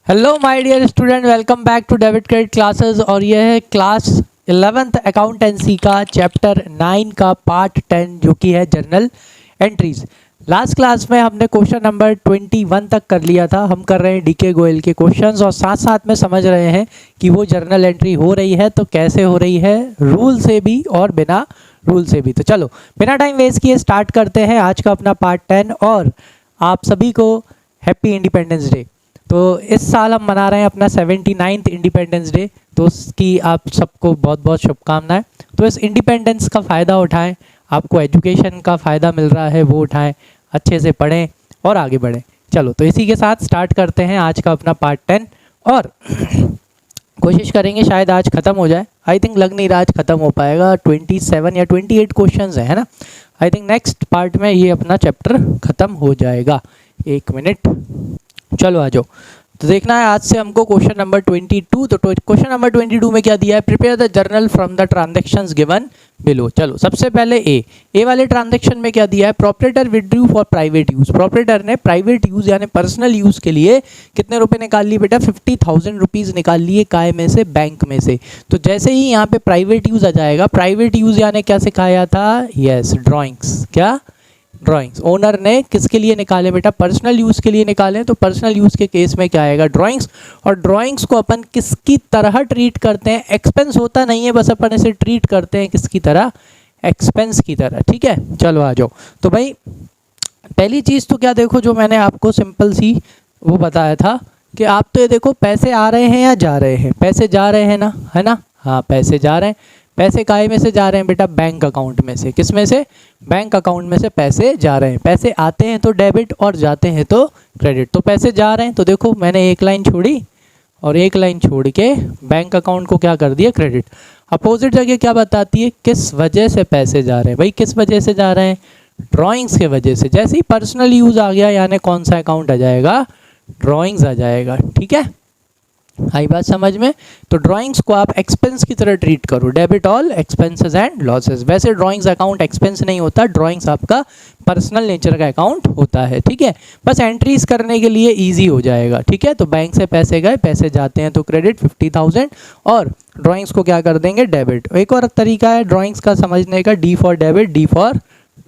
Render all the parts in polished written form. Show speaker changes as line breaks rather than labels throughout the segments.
Hello my dear student, welcome back to debit credit classes. और यह है class 11th accountancy का chapter 9 का पार्ट 10 जो कि है जर्नल एंट्रीज। लास्ट क्लास में हमने क्वेश्चन नंबर 21 तक कर लिया था। हम कर रहे हैं डीके गोयल के क्वेश्चंस और साथ साथ में समझ रहे हैं कि वो जर्नल एंट्री हो रही है तो कैसे हो रही है, रूल से भी और बिना रूल से भी। तो चलो बिना टाइम वेस्ट किए स्टार्ट करते हैं आज का अपना पार्ट 10। और आप सभी को हैप्पी इंडिपेंडेंस डे। तो इस साल हम मना रहे हैं अपना 79th इंडिपेंडेंस डे, तो उसकी आप सबको बहुत बहुत शुभकामनाएं। तो इस इंडिपेंडेंस का फ़ायदा उठाएं, आपको एजुकेशन का फ़ायदा मिल रहा है वो उठाएं, अच्छे से पढ़ें और आगे बढ़ें। चलो तो इसी के साथ स्टार्ट करते हैं आज का अपना पार्ट 10 और कोशिश करेंगे शायद आज ख़त्म हो जाए। आई थिंक लग नहीं रहा आज ख़त्म हो पाएगा, 27 या 28 क्वेश्चंस है ना। आई थिंक नेक्स्ट पार्ट में ये अपना चैप्टर ख़त्म हो जाएगा। एक मिनट, चलो आ जाओ। तो देखना है आज से हमको क्वेश्चन नंबर 22। तो क्वेश्चन नंबर 22 में क्या दिया है, prepare the journal from the transactions given below. चलो सबसे पहले ए वाले ट्रांजैक्शन में क्या दिया है, proprietor withdrew for private use. Proprietor ने प्राइवेट यूज़ यानी पर्सनल यूज़ के लिए कितने रुपए निकाल लिए बेटा, 50,000 रुपीज़ निकाल लिए। काय में से, बैंक में से। तो जैसे ही यहाँ पे प्राइवेट यूज़ आ जाएगा, प्राइवेट यूज़ यानी क्या सिखाया था, यस ड्राइंग्स। क्या ड्राइंग्स ओनर ने किसके लिए निकाले बेटा, पर्सनल यूज़ के लिए निकाले। तो पर्सनल यूज़ के केस में क्या आएगा, ड्राइंग्स। और ड्राइंग्स को अपन किसकी तरह ट्रीट करते हैं, एक्सपेंस होता नहीं है, बस अपन इसे ट्रीट करते हैं किसकी तरह, एक्सपेंस की तरह। ठीक है, चलो आ जाओ। तो भाई पहली चीज़ तो क्या देखो, जो मैंने आपको सिंपल सी वो बताया था कि आप तो ये देखो पैसे आ रहे हैं या जा रहे हैं, पैसे जा रहे हैं ना, है ना। हाँ पैसे जा रहे हैं। पैसे काय में से जा रहे हैं बेटा, बैंक अकाउंट में से। किस में से, बैंक अकाउंट में से पैसे जा रहे हैं। पैसे आते हैं तो डेबिट और जाते हैं तो क्रेडिट। तो पैसे जा रहे हैं तो देखो मैंने एक लाइन छोड़ी और एक लाइन छोड़ के बैंक अकाउंट को क्या कर दिया, क्रेडिट। अपोजिट जगह क्या बताती है, किस वजह से पैसे जा रहे हैं। भाई किस वजह से जा रहे हैं, ड्राइंग्स के वजह से। जैसे ही पर्सनल यूज़ आ गया यानी कौन सा अकाउंट आ जाएगा, ड्राइंग्स आ जाएगा। ठीक है, आई बात समझ में। तो ड्राइंग्स को आप एक्सपेंस की तरह ट्रीट करो, debit all expenses and losses. वैसे ड्राइंग्स अकाउंट एक्सपेंस नहीं होता, ड्राइंग्स आपका पर्सनल नेचर का अकाउंट होता है। ठीक है, बस एंट्रीज करने के लिए इजी हो जाएगा। ठीक है, तो बैंक से पैसे गए, पैसे जाते हैं तो क्रेडिट 50,000 और ड्राइंग्स को क्या कर देंगे, डेबिट। एक और तरीका है ड्राइंग्स का समझने का, D for debit, D for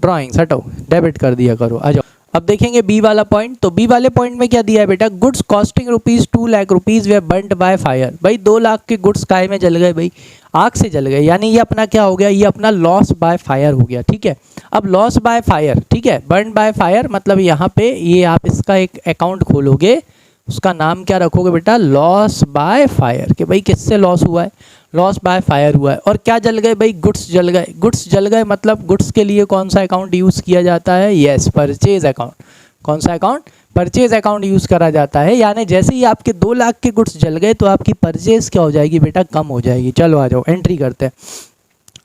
drawings, हटो डेबिट कर दिया करो। आ जाओ अब देखेंगे बी वाला पॉइंट। तो बी वाले पॉइंट में क्या दिया है बेटा, goods costing rupees 2 lakh rupees way burned by fire. भाई 2 लाख के गुड्स काय में जल गए, भाई आग से जल गए। यानी ये अपना क्या हो गया, ये अपना लॉस बाय फायर हो गया। ठीक है, अब लॉस बाय फायर, ठीक है, बर्न बाय फायर मतलब यहाँ पे ये आप इसका एक अकाउंट खोलोगे, उसका नाम क्या रखोगे बेटा, लॉस बाय फायर। कि भाई किससे लॉस हुआ है, लॉस बाय फायर हुआ है। और क्या जल गए भाई, गुड्स जल गए। गुड्स जल गए मतलब गुड्स के लिए कौन सा अकाउंट यूज़ किया जाता है, यस परचेज अकाउंट। कौन सा अकाउंट, परचेज अकाउंट यूज़ करा जाता है। यानी जैसे ही आपके 2 लाख के गुड्स जल गए तो आपकी परचेज क्या हो जाएगी बेटा, कम हो जाएगी। चलो आ जाओ एंट्री करते हैं।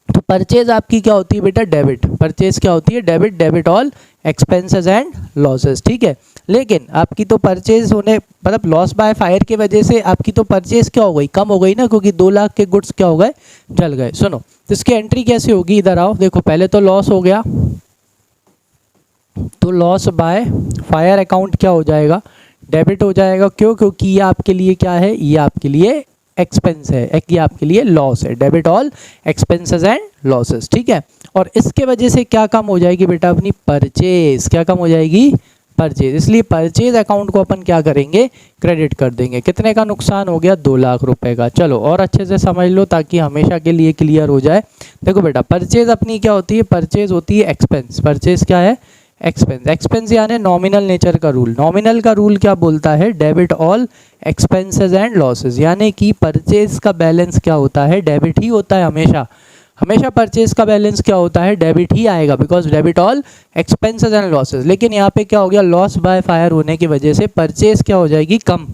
तो परचेज आपकी क्या होती है बेटा, डेबिट। परचेज क्या होती है, debit, debit all expenses and losses. ठीक है, लेकिन आपकी तो परचेज होने मतलब लॉस बाय फायर की वजह से आपकी तो परचेज क्या हो गई, कम हो गई ना, क्योंकि 2 लाख के गुड्स क्या हो गए, जल गए। सुनो तो इसकी एंट्री कैसे होगी, इधर आओ। देखो पहले तो लॉस हो गया, तो लॉस बाय फायर अकाउंट क्या हो जाएगा, डेबिट हो जाएगा। क्यों, क्योंकि ये आपके लिए क्या है, ये आपके लिए एक्सपेंस है, ये आपके लिए लॉस है। Debit all expenses and losses. ठीक है, और इसके वजह से क्या कम हो जाएगी बेटा, अपनी परचेज। क्या कम हो जाएगी, परचेज। इसलिए परचेज अकाउंट को अपन क्या करेंगे, क्रेडिट कर देंगे। कितने का नुकसान हो गया, 2 लाख रुपए का। चलो और अच्छे से समझ लो ताकि हमेशा के लिए क्लियर हो जाए। देखो बेटा परचेज अपनी क्या होती है, परचेज होती है एक्सपेंस। परचेज क्या है, एक्सपेंस। एक्सपेंस यानी नॉमिनल नेचर का रूल। नॉमिनल का रूल क्या बोलता है, debit all expenses and losses. यानी कि परचेज का बैलेंस क्या होता है, डेबिट ही होता है हमेशा। हमेशा परचेज का बैलेंस क्या होता है, डेबिट ही आएगा, because debit all expenses and losses. लेकिन यहाँ पे क्या हो गया, लॉस बाय फायर होने की वजह से परचेज क्या हो जाएगी, कम।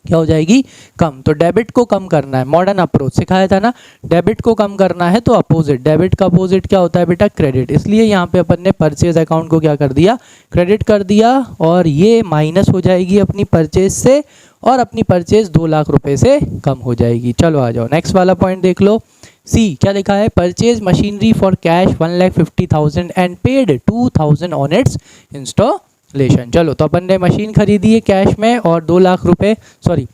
क्या हो जाएगी, कम। तो डेबिट को कम करना है, मॉडर्न अप्रोच सिखाया था ना, डेबिट को कम करना है तो अपोजिट, डेबिट का अपोजिट क्या होता है बेटा, क्रेडिट। इसलिए यहाँ पे अपन ने परचेज अकाउंट को क्या कर दिया, क्रेडिट कर दिया। और ये माइनस हो जाएगी अपनी परचेज से और अपनी परचेज 2 लाख रुपए से कम हो जाएगी। चलो आ जाओ नेक्स्ट वाला पॉइंट देख लो। सी क्या लिखा है, purchase machinery for cash 1,50,000 and paid 2,000 on it's installation. चलो तो अपन ने मशीन खरीदी है कैश में और 2 लाख रुपए, सॉरी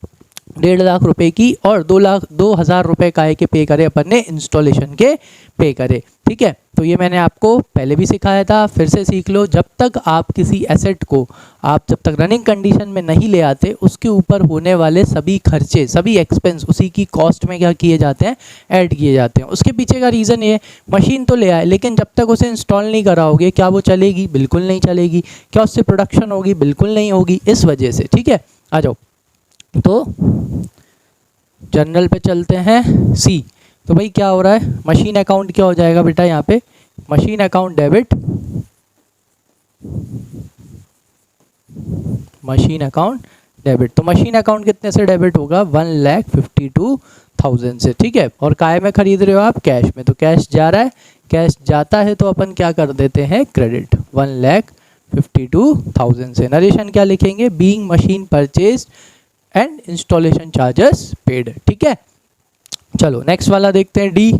1.5 लाख रुपए की, और 2,00,000 रुपए काहे के पे करे अपन ने, इंस्टॉलेशन के पे करे। ठीक है, तो ये मैंने आपको पहले भी सिखाया था, फिर से सीख लो। जब तक आप किसी एसेट को आप जब तक रनिंग कंडीशन में नहीं ले आते, उसके ऊपर होने वाले सभी खर्चे, सभी एक्सपेंस उसी की कॉस्ट में क्या किए जाते हैं, ऐड किए जाते हैं। उसके पीछे का रीज़न ये, मशीन तो ले आए लेकिन जब तक उसे इंस्टॉल नहीं कराओगे, क्या वो चलेगी? बिल्कुल नहीं चलेगी। क्या उससे प्रोडक्शन होगी? बिल्कुल नहीं होगी। इस वजह से, ठीक है, आ जाओ तो जर्नल पे चलते हैं। सी, तो भाई क्या हो रहा है, मशीन अकाउंट क्या हो जाएगा बेटा यहाँ पे, machine account debit, machine account debit. तो मशीन अकाउंट कितने से डेबिट होगा? 1,52,000 से। ठीक है, और काय में खरीद रहे हो आप? कैश में। तो कैश जा रहा है, कैश जाता है तो अपन क्या कर देते हैं, क्रेडिट 1,52,000 से। नरेशन क्या लिखेंगे? Being machine purchase and installation charges paid. ठीक है, चलो नेक्स्ट वाला देखते हैं, डी।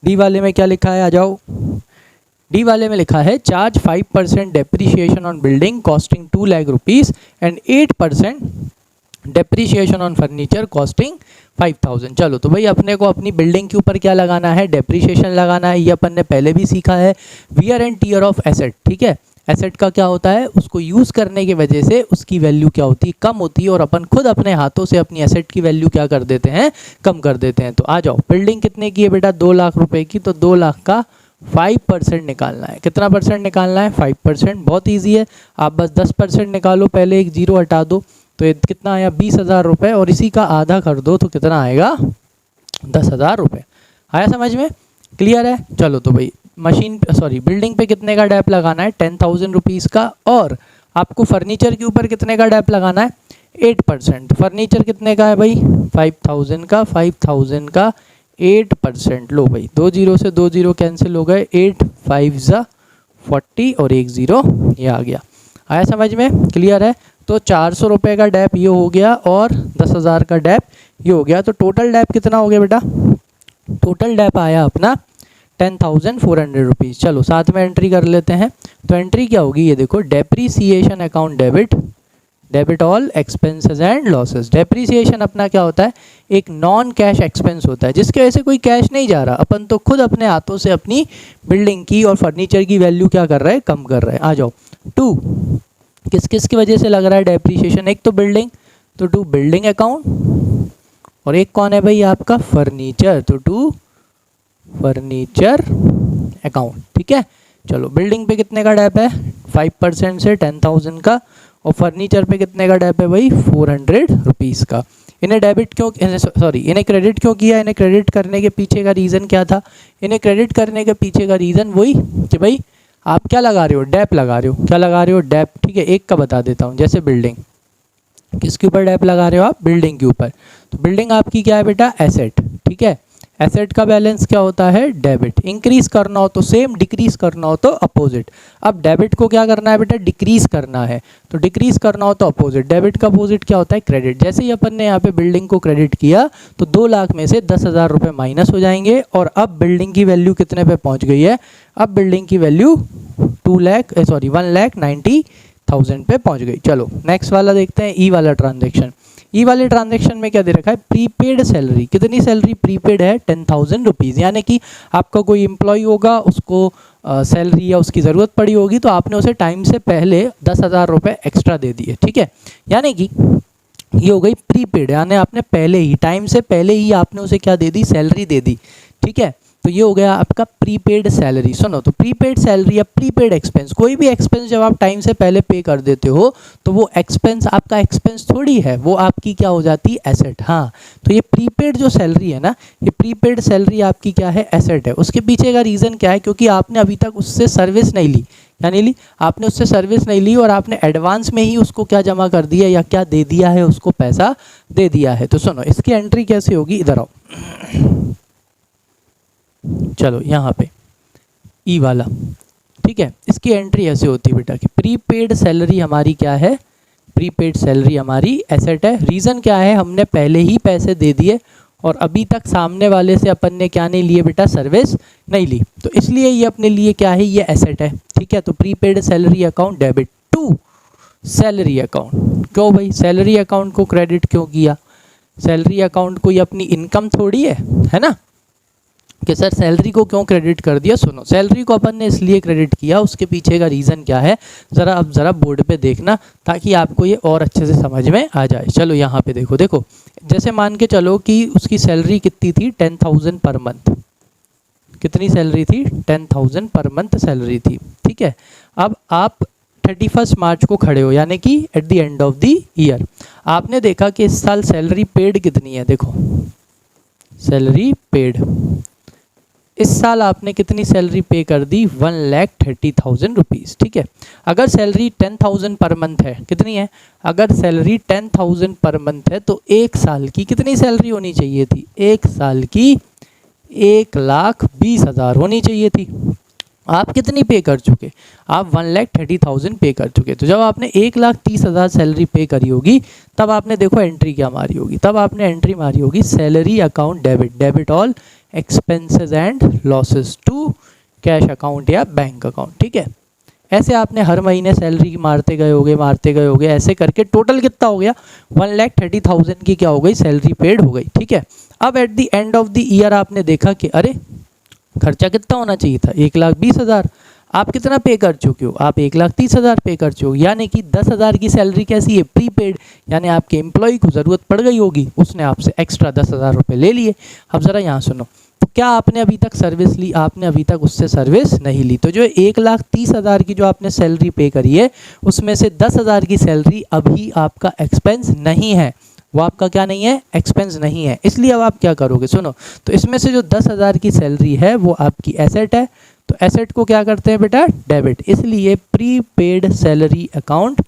डी वाले में क्या लिखा है, आ जाओ। डी वाले में लिखा है charge 5% depreciation on building costing 2 lakh rupees and 8% depreciation on furniture costing 5,000। चलो तो भाई अपने को अपनी बिल्डिंग के ऊपर क्या लगाना है, डेप्रीशिएशन लगाना है। ये अपन ने पहले भी सीखा है, wear and tear of asset. ठीक है, एसेट का क्या होता है, उसको यूज़ करने की वजह से उसकी वैल्यू क्या होती है, कम होती है, और अपन खुद अपने हाथों से अपनी एसेट की वैल्यू क्या कर देते हैं, कम कर देते हैं। तो आ जाओ, बिल्डिंग कितने की है बेटा, 2 लाख रुपए की, तो 2 लाख का 5% निकालना है। कितना परसेंट निकालना है? 5%। बहुत ईजी है, आप बस 10% निकालो, पहले एक जीरो हटा दो, तो ये कितना आया, 20,000 रुपये, और इसी का आधा कर दो तो कितना आएगा, 10,000 रुपये। आया समझ में? क्लियर है? चलो तो भाई मशीन सॉरी बिल्डिंग पे कितने का डैप लगाना है, 10,000 रुपीज़ का, और आपको फर्नीचर के ऊपर कितने का डैप लगाना है, 8%। फर्नीचर कितने का है भाई, 5,000 का, 5,000 का 8%। लो भाई, 2 जीरो से 2 जीरो कैंसिल हो गए, 8 5 ज़ा 40 और 1 ज़ीरो ये आ गया। आया समझ में? क्लियर है? तो 400 रुपये का डैप ये हो गया और 10,000 का डैप ये हो गया। तो टोटल डैप कितना हो गया बेटा, टोटल डैप आया अपना 10,400 रुपीज़। चलो साथ में एंट्री कर लेते हैं। तो एंट्री क्या होगी, ये देखो, depreciation account debit, debit all expenses and losses. Depreciation अपना क्या होता है, एक नॉन कैश एक्सपेंस होता है, जिसके वजह से कोई कैश नहीं जा रहा, अपन तो खुद अपने हाथों से अपनी बिल्डिंग की और फर्नीचर की वैल्यू क्या कर रहे हैं, कम कर रहे हैं। आ जाओ, 2 किस किस की वजह से लग रहा है डेप्रीसिएशन, एक तो बिल्डिंग, तो 2 बिल्डिंग अकाउंट, और एक कौन है भाई आपका, फर्नीचर, तो 2 फर्नीचर अकाउंट। ठीक है, चलो बिल्डिंग पे कितने का डैप है, 5% से 10,000 का, और फर्नीचर पे कितने का डैप है भाई, 400 रुपीज़ का। इन्हें डेबिट क्यों, इन्हें क्रेडिट क्यों किया, इन्हें क्रेडिट करने के पीछे का रीज़न क्या था, इन्हें क्रेडिट करने के पीछे का रीज़न वही कि भाई आप क्या लगा रहे हो, डैप लगा रहे हो। क्या लगा रहे हो, डैप। ठीक है, एक का बता देता हूँ, जैसे बिल्डिंग, किसके ऊपर डैप लगा रहे हो आप, बिल्डिंग के ऊपर। तो बिल्डिंग आपकी क्या है बेटा, एसेट। ठीक है, एसेट का बैलेंस क्या होता है, डेबिट। इंक्रीज करना हो तो सेम, डिक्रीज करना हो तो अपोजिट। अब डेबिट को क्या करना है बेटा, डिक्रीज करना है, तो डिक्रीज करना हो तो अपोजिट। डेबिट का अपोजिट क्या होता है, क्रेडिट। जैसे ही अपन ने यहाँ पे बिल्डिंग को क्रेडिट किया तो 2 लाख में से 10,000 रुपये माइनस हो जाएंगे, और अब बिल्डिंग की वैल्यू कितने पे पहुँच गई है, अब बिल्डिंग की वैल्यू 1,90,000 पे पहुँच गई। चलो नेक्स्ट वाला देखते हैं, ई वाला ट्रांजेक्शन। ई वाले ट्रांजैक्शन में क्या दे रखा है, प्रीपेड सैलरी। कितनी सैलरी प्रीपेड है, 10,000 रुपीज़। यानी कि आपका कोई एम्प्लॉय होगा, उसको सैलरी या उसकी ज़रूरत पड़ी होगी, तो आपने उसे टाइम से पहले 10,000 रुपये एक्स्ट्रा दे दिए। ठीक है, यानी कि ये हो गई प्रीपेड, यानी आपने पहले ही, टाइम से पहले ही आपने उसे क्या दे दी, सैलरी दे दी। ठीक है, तो ये हो गया आपका प्रीपेड सैलरी। सुनो, तो प्रीपेड सैलरी या प्रीपेड एक्सपेंस, कोई भी एक्सपेंस जब आप टाइम से पहले पे कर देते हो तो वो एक्सपेंस आपका एक्सपेंस थोड़ी है, वो आपकी क्या हो जाती है, एसेट। हाँ, तो ये प्रीपेड जो सैलरी है ना, ये प्रीपेड सैलरी आपकी क्या है, एसेट है। उसके पीछे का रीज़न क्या है, क्योंकि आपने अभी तक उससे सर्विस नहीं ली, यानी ली आपने उससे सर्विस नहीं ली, और आपने एडवांस में ही उसको क्या जमा कर दिया या क्या दे दिया है, उसको पैसा दे दिया है। तो सुनो, इसकी एंट्री कैसे होगी, इधर आओ, चलो यहाँ पे ई वाला। ठीक है, इसकी एंट्री ऐसे होती है बेटा कि प्रीपेड सैलरी हमारी क्या है, प्रीपेड सैलरी हमारी एसेट है। रीज़न क्या है, हमने पहले ही पैसे दे दिए और अभी तक सामने वाले से अपन ने क्या नहीं लिए बेटा, सर्विस नहीं ली, तो इसलिए ये अपने लिए क्या है, ये एसेट है। ठीक है, तो prepaid salary account debit to salary account. क्यों भाई, सैलरी अकाउंट को क्रेडिट क्यों किया? सैलरी अकाउंट कोई अपनी इनकम थोड़ी है ना, कि सर सैलरी को क्यों क्रेडिट कर दिया। सुनो, सैलरी को अपन ने इसलिए क्रेडिट किया, उसके पीछे का रीज़न क्या है ज़रा बोर्ड पे देखना, ताकि आपको ये और अच्छे से समझ में आ जाए। चलो यहाँ पे देखो, जैसे मान के चलो कि उसकी सैलरी कितनी थी, 10,000 पर मंथ। कितनी सैलरी थी, 10,000 पर मंथ सैलरी थी। ठीक है, अब आप 31 मार्च को खड़े हो, यानी कि at the end of the year आपने देखा कि इस साल सैलरी पेड कितनी है। देखो सैलरी पेड, इस साल आपने कितनी सैलरी पे कर दी, 1,30,000 रुपीज़। ठीक है, अगर सैलरी 10,000 पर मंथ है, कितनी है, अगर सैलरी 10,000 पर मंथ है तो एक साल की कितनी सैलरी होनी चाहिए थी, एक साल की 1,20,000 होनी चाहिए थी। आप कितनी पे कर चुके, आप 1,30,000 पे कर चुके। तो जब आपने 1,30,000 सैलरी पे करी होगी, तब आपने देखो एंट्री क्या मारी होगी, तब आपने एंट्री मारी होगी salary account debit all expenses and losses to cash account या बैंक अकाउंट। ठीक है, ऐसे आपने हर महीने सैलरी मारते गए होगे, ऐसे करके टोटल कितना हो गया, 1,30,000 की क्या हो गई, सैलरी पेड हो गई। ठीक है, अब at the end of the year आपने देखा कि अरे खर्चा कितना होना चाहिए था, 1,20,000। आप कितना पे कर चुके हो, आप 1,30,000 पे कर चुके हो, यानी कि 10,000 की सैलरी कैसी है, प्रीपेड, यानी आपके एम्प्लॉय को ज़रूरत पड़ गई होगी, उसने आपसे एक्स्ट्रा 10,000 रुपये ले लिए। अब ज़रा यहाँ सुनो, तो क्या आपने अभी तक सर्विस ली, आपने अभी तक उससे सर्विस नहीं ली। तो जो 1,30,000 की जो आपने सैलरी पे करी है, उसमें से 10,000 की सैलरी अभी आपका एक्सपेंस नहीं है, वो आपका क्या नहीं है, एक्सपेंस नहीं है। इसलिए अब आप क्या करोगे, सुनो, तो इसमें से जो 10,000 की सैलरी है वो आपकी एसेट है, तो एसेट को क्या करते हैं बेटा, डेबिट, इसलिए प्रीपेड सैलरी अकाउंट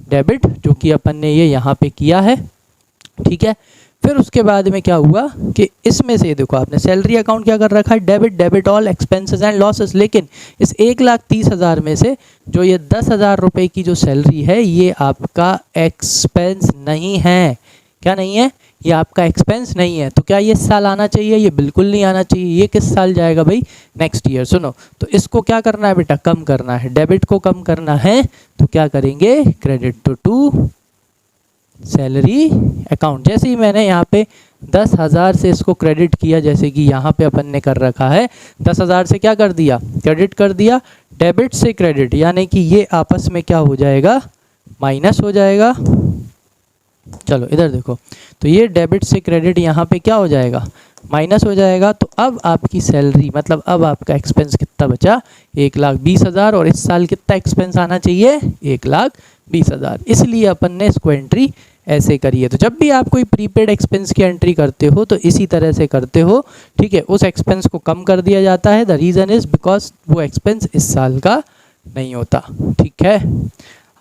डेबिट, जो कि अपन ने ये यहाँ पे किया है। ठीक है, फिर उसके बाद में क्या हुआ कि इसमें से देखो आपने सैलरी अकाउंट क्या कर रखा है, debit all expenses and losses, लेकिन इस 1,30,000 में से जो ये 10,000 रुपये की जो सैलरी है, ये आपका एक्सपेंस नहीं है। क्या नहीं है, ये आपका एक्सपेंस नहीं है। तो क्या ये साल आना चाहिए, ये बिल्कुल नहीं आना चाहिए। ये किस साल जाएगा भाई, नेक्स्ट ईयर। सुनो, तो इसको क्या करना है बेटा, कम करना है, डेबिट को कम करना है, तो क्या करेंगे, क्रेडिट टू सैलरी अकाउंट। जैसे ही मैंने यहाँ पे 10,000 से इसको क्रेडिट किया, जैसे कि यहाँ पे अपन ने कर रखा है, 10,000 से क्या कर दिया, क्रेडिट कर दिया, डेबिट से क्रेडिट, यानी कि ये आपस में क्या हो जाएगा, माइनस हो जाएगा। चलो इधर देखो, तो ये डेबिट से क्रेडिट यहाँ पे क्या हो जाएगा, माइनस हो जाएगा। तो अब आपकी सैलरी, मतलब अब आपका एक्सपेंस कितना बचा, 1,20,000, और इस साल कितना एक्सपेंस आना चाहिए, 1,20,000। इसलिए अपन ने इसको एंट्री ऐसे करी है। तो जब भी आप कोई प्रीपेड एक्सपेंस की एंट्री करते हो तो इसी तरह से करते हो। ठीक है, उस एक्सपेंस को कम कर दिया जाता है, द रीज़न इज़ बिकॉज वो एक्सपेंस इस साल का नहीं होता। ठीक है,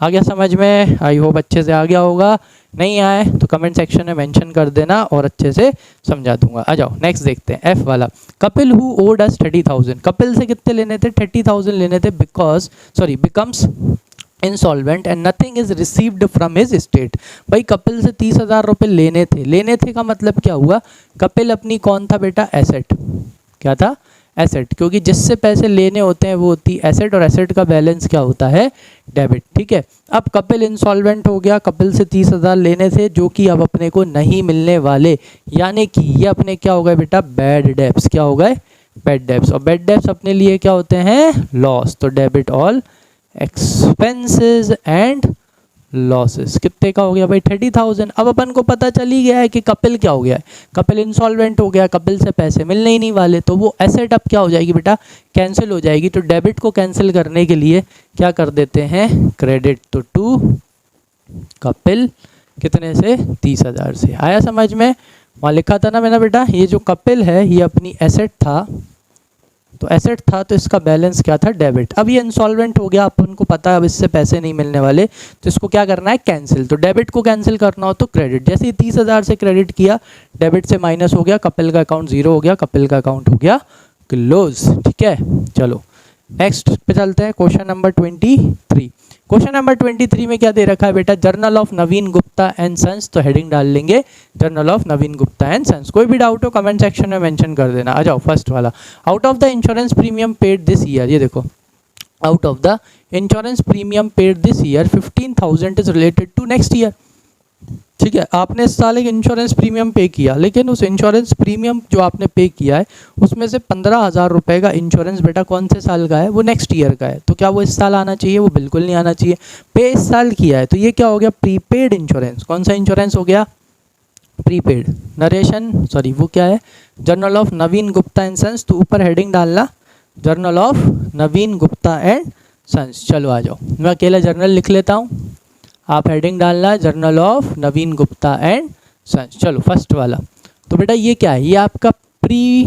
आ गया समझ में, आई होप अच्छे से आ गया होगा। नहीं आए तो कमेंट सेक्शन में मेंशन कर देना और अच्छे से समझा दूंगा। आ जाओ नेक्स्ट देखते हैं, एफ वाला। कपिल हु ओड अस 30,000, कपिल से कितने लेने थे, 30,000 लेने थे, becomes insolvent and nothing is received from his state. भाई कपिल से 30,000 रुपये लेने थे का मतलब क्या हुआ, कपिल अपनी कौन था बेटा, एसेट। क्या था, एसेट, क्योंकि जिससे पैसे लेने होते हैं वो होती एसेट, और एसेट का बैलेंस क्या होता है, डेबिट। ठीक है, अब कपिल इंसॉल्वेंट हो गया, कपिल से 30,000 लेने थे जो कि अब अपने को नहीं मिलने वाले, यानी कि ये अपने क्या हो गए बेटा, बैड डेब्ट्स। क्या हो गए, बैड डेब्ट्स, और बैड डेब्ट्स अपने लिए क्या होते हैं, लॉस। तो debit all expenses and losses, कितने का हो गया भाई, 30,000। अब अपन को पता चल ही गया है कि कपिल क्या हो गया है, कपिल इंसॉल्वेंट हो गया, कपिल से पैसे मिलने ही नहीं वाले, तो वो एसेट अब क्या हो जाएगी बेटा, कैंसिल हो जाएगी। तो डेबिट को कैंसिल करने के लिए क्या कर देते हैं, क्रेडिट टू कपिल, कितने से, 30,000 से। आया समझ में, वहाँ लिखा था ना मैंने बेटा, ये जो कपिल है ये अपनी एसेट था, तो एसेट था तो इसका बैलेंस क्या था, डेबिट। अब ये इंसॉल्वेंट हो गया, अपन को पता है अब इससे पैसे नहीं मिलने वाले, तो इसको क्या करना है, कैंसिल। तो डेबिट को कैंसिल करना हो तो क्रेडिट, जैसे ही 30,000 से क्रेडिट किया, डेबिट से माइनस हो गया, कपिल का अकाउंट 0 हो गया, कपिल का अकाउंट हो गया क्लोज। ठीक है, चलो नेक्स्ट पे चलते हैं, क्वेश्चन नंबर 23। क्वेश्चन नंबर 23 में क्या दे रखा है बेटा, journal of Naveen Gupta and sons, तो हेडिंग डाल लेंगे journal of Naveen Gupta and sons. कोई भी डाउट हो कमेंट सेक्शन में मेंशन कर देना। आ जाओ फर्स्ट वाला, out of the insurance premium paid this year, ये देखो out of the insurance premium paid this year 15,000 is related to next year. ठीक है, आपने इस साल एक इंश्योरेंस प्रीमियम पे किया, लेकिन उस इंश्योरेंस प्रीमियम जो आपने पे किया है उसमें से 15,000 रुपये का इंश्योरेंस बेटा कौन से साल का है, वो नेक्स्ट ईयर का है। तो क्या वो इस साल आना चाहिए, वो बिल्कुल नहीं आना चाहिए। पे इस साल किया है तो ये क्या हो गया, प्रीपेड इंश्योरेंस। कौन सा इंश्योरेंस हो गया, प्रीपेड। नरेशन सॉरी वो क्या है, journal of Naveen Gupta and sons, तो ऊपर हेडिंग डालना journal of Naveen Gupta and sons. चलो आ जाओ, मैं अकेला जर्नल लिख लेता हूँ, आप हेडिंग डालना journal of Naveen Gupta and sons. चलो फर्स्ट वाला, तो बेटा ये क्या है, ये आपका प्री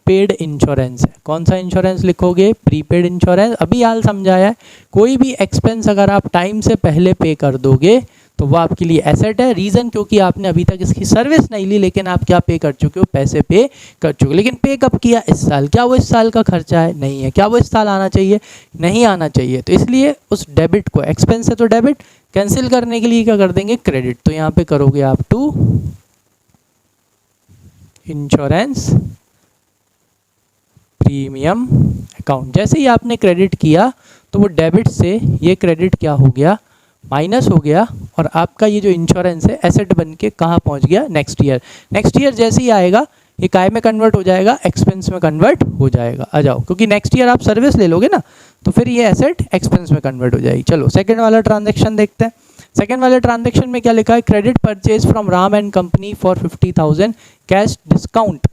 पेड इंश्योरेंस है। कौन सा इंश्योरेंस लिखोगे, प्रीपेड इंश्योरेंस। अभी हाल समझाया है, कोई भी एक्सपेंस अगर आप टाइम से पहले पे कर दोगे तो वो आपके लिए एसेट है। रीज़न क्योंकि आपने अभी तक इसकी सर्विस नहीं ली, लेकिन आप क्या पे कर चुके हो, पैसे पे कर चुके हो। लेकिन पे कब किया, इस साल। क्या वो इस साल का खर्चा है, नहीं है। क्या वो इस साल आना चाहिए, नहीं आना चाहिए। तो इसलिए उस डेबिट को, एक्सपेंस है तो डेबिट, कैंसिल करने के लिए क्या कर देंगे, क्रेडिट। तो यहाँ पे करोगे आप टू इंश्योरेंस प्रीमियम अकाउंट। जैसे ही आपने क्रेडिट किया तो वो डेबिट से ये क्रेडिट क्या हो गया, माइनस हो गया, और आपका ये जो इंश्योरेंस है एसेट बन के कहाँ पहुँच गया, नेक्स्ट ईयर। नेक्स्ट ईयर जैसे ही आएगा ये काय में कन्वर्ट हो जाएगा, एक्सपेंस में कन्वर्ट हो जाएगा। आ जाओ, क्योंकि नेक्स्ट ईयर आप सर्विस ले लोगे ना, तो फिर ये एसेट एक्सपेंस में कन्वर्ट हो जाएगी। चलो सेकंड वाला ट्रांजेक्शन देखते हैं। सेकंड वाले ट्रांजेक्शन में क्या लिखा है, credit purchase from Ram and company for 50,000, cash discount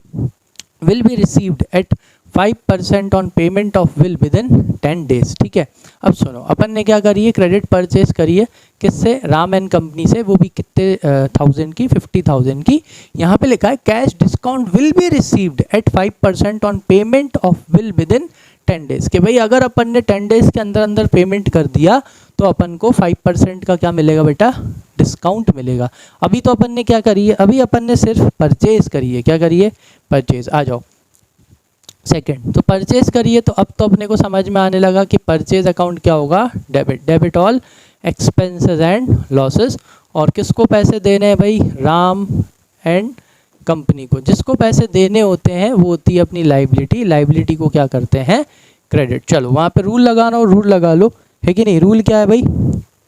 will be received at 5% on payment of bill within 10 days. ठीक है, अब सुनो, अपन ने क्या करी है, क्रेडिट परचेज करी है, किससे, राम एंड कंपनी से, वो भी कितने 1000 की, 50,000 की। यहाँ पे लिखा है cash discount will be received at 5% on payment of bill within 10 days. कि भाई अगर अपन ने 10 डेज के अंदर अंदर पेमेंट कर दिया तो अपन को 5% का क्या मिलेगा बेटा, डिस्काउंट मिलेगा। अभी तो अपन ने क्या करी है, अभी अपन ने सिर्फ परचेज करी है। क्या करिए, परचेज। आ जाओ सेकंड, तो परचेज करिए, तो अब तो अपने को समझ में आने लगा कि परचेज अकाउंट क्या होगा, debit. Debit all expenses and losses. और किसको पैसे देने हैं भाई, राम एंड कंपनी को। जिसको पैसे देने होते हैं वो होती है अपनी लाइबिलिटी। लाइबिलिटी को क्या करते हैं, क्रेडिट। चलो वहाँ पे रूल लगाना हो रूल लगा लो, है कि नहीं। रूल क्या है भाई,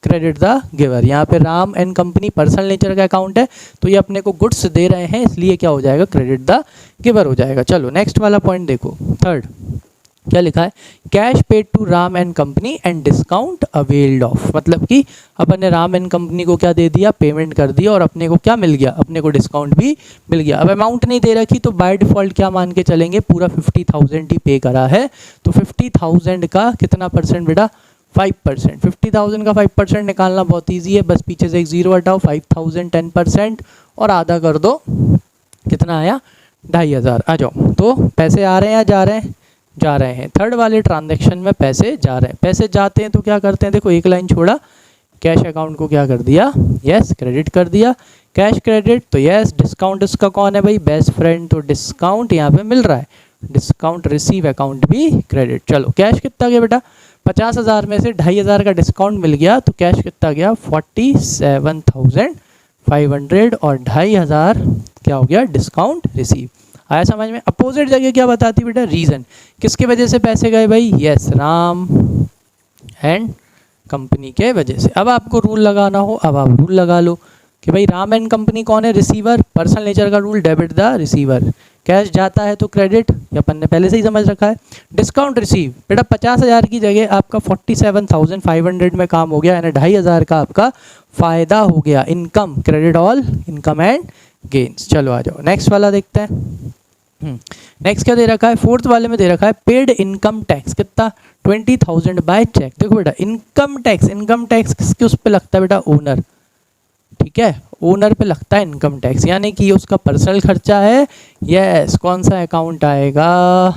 क्रेडिट द गिवर। यहाँ पे Ram and company personal nature का अकाउंट है, तो ये अपने को गुड्स दे रहे हैं, इसलिए क्या हो जाएगा, क्रेडिट द गिवर हो जाएगा। चलो नेक्स्ट वाला पॉइंट देखो, थर्ड क्या लिखा है, cash paid to Ram and company and discount availed of. मतलब कि अपन ने राम एंड कंपनी को क्या दे दिया, पेमेंट कर दिया, और अपने को क्या मिल गया, अपने को डिस्काउंट भी मिल गया। अब अमाउंट नहीं दे रखी तो बाय डिफॉल्ट क्या मान के चलेंगे, पूरा 50,000 ही पे करा है। तो 50,000 का कितना परसेंट बेटा, 5%। 50,000 का 5% निकालना बहुत ईजी है, बस पीछे से एक जीरो हटाओ, 5,000 10% और आधा कर दो, कितना आया, 2,500। आ जाओ, तो पैसे आ रहे हैं या जा रहे हैं, जा रहे हैं। थर्ड वाले ट्रांजैक्शन में पैसे जा रहे हैं। पैसे जाते हैं तो क्या करते हैं, देखो एक लाइन छोड़ा, कैश अकाउंट को क्या कर दिया, यस क्रेडिट कर दिया। कैश क्रेडिट तो यस, डिस्काउंट इसका कौन है भाई, बेस्ट फ्रेंड, तो डिस्काउंट यहाँ पे मिल रहा है, डिस्काउंट रिसीव अकाउंट भी क्रेडिट। चलो कैश कितना गया बेटा, 50,000 में से 2,500 का डिस्काउंट मिल गया, तो कैश कितना गया, 47,500, और 2,500 क्या हो गया, डिस्काउंट रिसीव। आया समझ में। अपोजिट जगह क्या बताती बेटा, रीज़न, किसके वजह से पैसे गए भाई, यस राम एंड कंपनी के वजह से। अब आपको रूल लगाना हो, अब आप रूल लगा लो कि भाई राम एंड कंपनी कौन है, रिसीवर, पर्सनल नेचर का rule, debit the receiver. Cash जाता है तो क्रेडिट, ये अपन ने पहले से ही समझ रखा है। डिस्काउंट रिसीव, बेटा 50,000 की जगह आपका 47,500 में काम हो गया, यानी 2,500 का आपका फ़ायदा हो गया। Income, credit all income and gains. चलो आ जाओ नेक्स्ट वाला देखते हैं। नेक्स्ट क्या दे रखा है, फोर्थ वाले में दे रखा है पेड इनकम टैक्स, कितना, 20,000 बाय चेक। देखो बेटा इनकम टैक्स, इनकम टैक्स किसके उस पर लगता है बेटा, ओनर। ठीक है, ओनर पे लगता है इनकम टैक्स, यानी कि ये उसका पर्सनल खर्चा है। यस, कौन सा अकाउंट आएगा,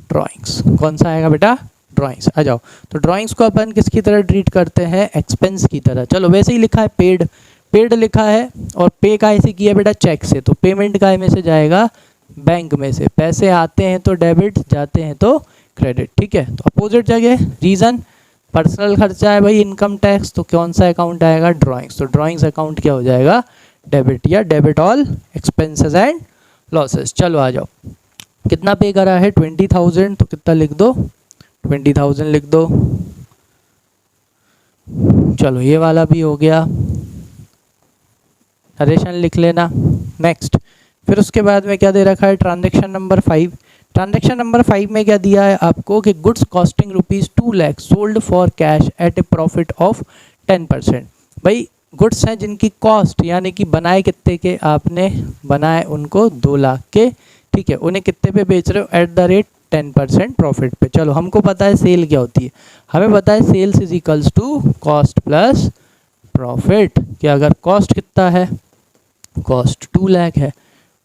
ड्राइंग्स। कौन सा आएगा बेटा, ड्राइंग्स। आ जाओ, तो ड्राइंग्स को अपन किसकी तरह ट्रीट करते हैं, एक्सपेंस की तरह। चलो वैसे ही लिखा है पेड, पेड लिखा है, और पे का ऐसे किया बेटा चेक से, तो पेमेंट का में से जाएगा बैंक में से। पैसे आते हैं तो डेबिट, जाते हैं तो क्रेडिट। ठीक है, तो अपोजिट जगह रीज़न, पर्सनल खर्चा है भाई इनकम टैक्स, तो कौन सा अकाउंट आएगा, ड्राइंग्स। तो ड्राइंग्स अकाउंट क्या हो जाएगा, डेबिट, या debit all expenses and losses. चलो आ जाओ, कितना पे करा है 20,000, तो कितना लिख दो 20,000 लिख दो। चलो ये वाला भी हो गया, नरेशन लिख लेना। नेक्स्ट, फिर उसके बाद में क्या दे रखा है, ट्रांजेक्शन नंबर 5। ट्रांजेक्शन नंबर 5 में क्या दिया है आपको कि goods costing ₹2 lakh sold for cash at a profit of 10%। भाई गुड्स हैं जिनकी कॉस्ट यानी कि बनाए कितने के, आपने बनाए उनको 2 लाख के, ठीक है, उन्हें कितने पे बेच रहे हो, एट द रेट 10% प्रॉफिट पे। चलो हमको पता है सेल क्या होती है, हमें पता है sales is equals to cost plus profit. कि अगर कॉस्ट कितना है, कॉस्ट 2 लाख है,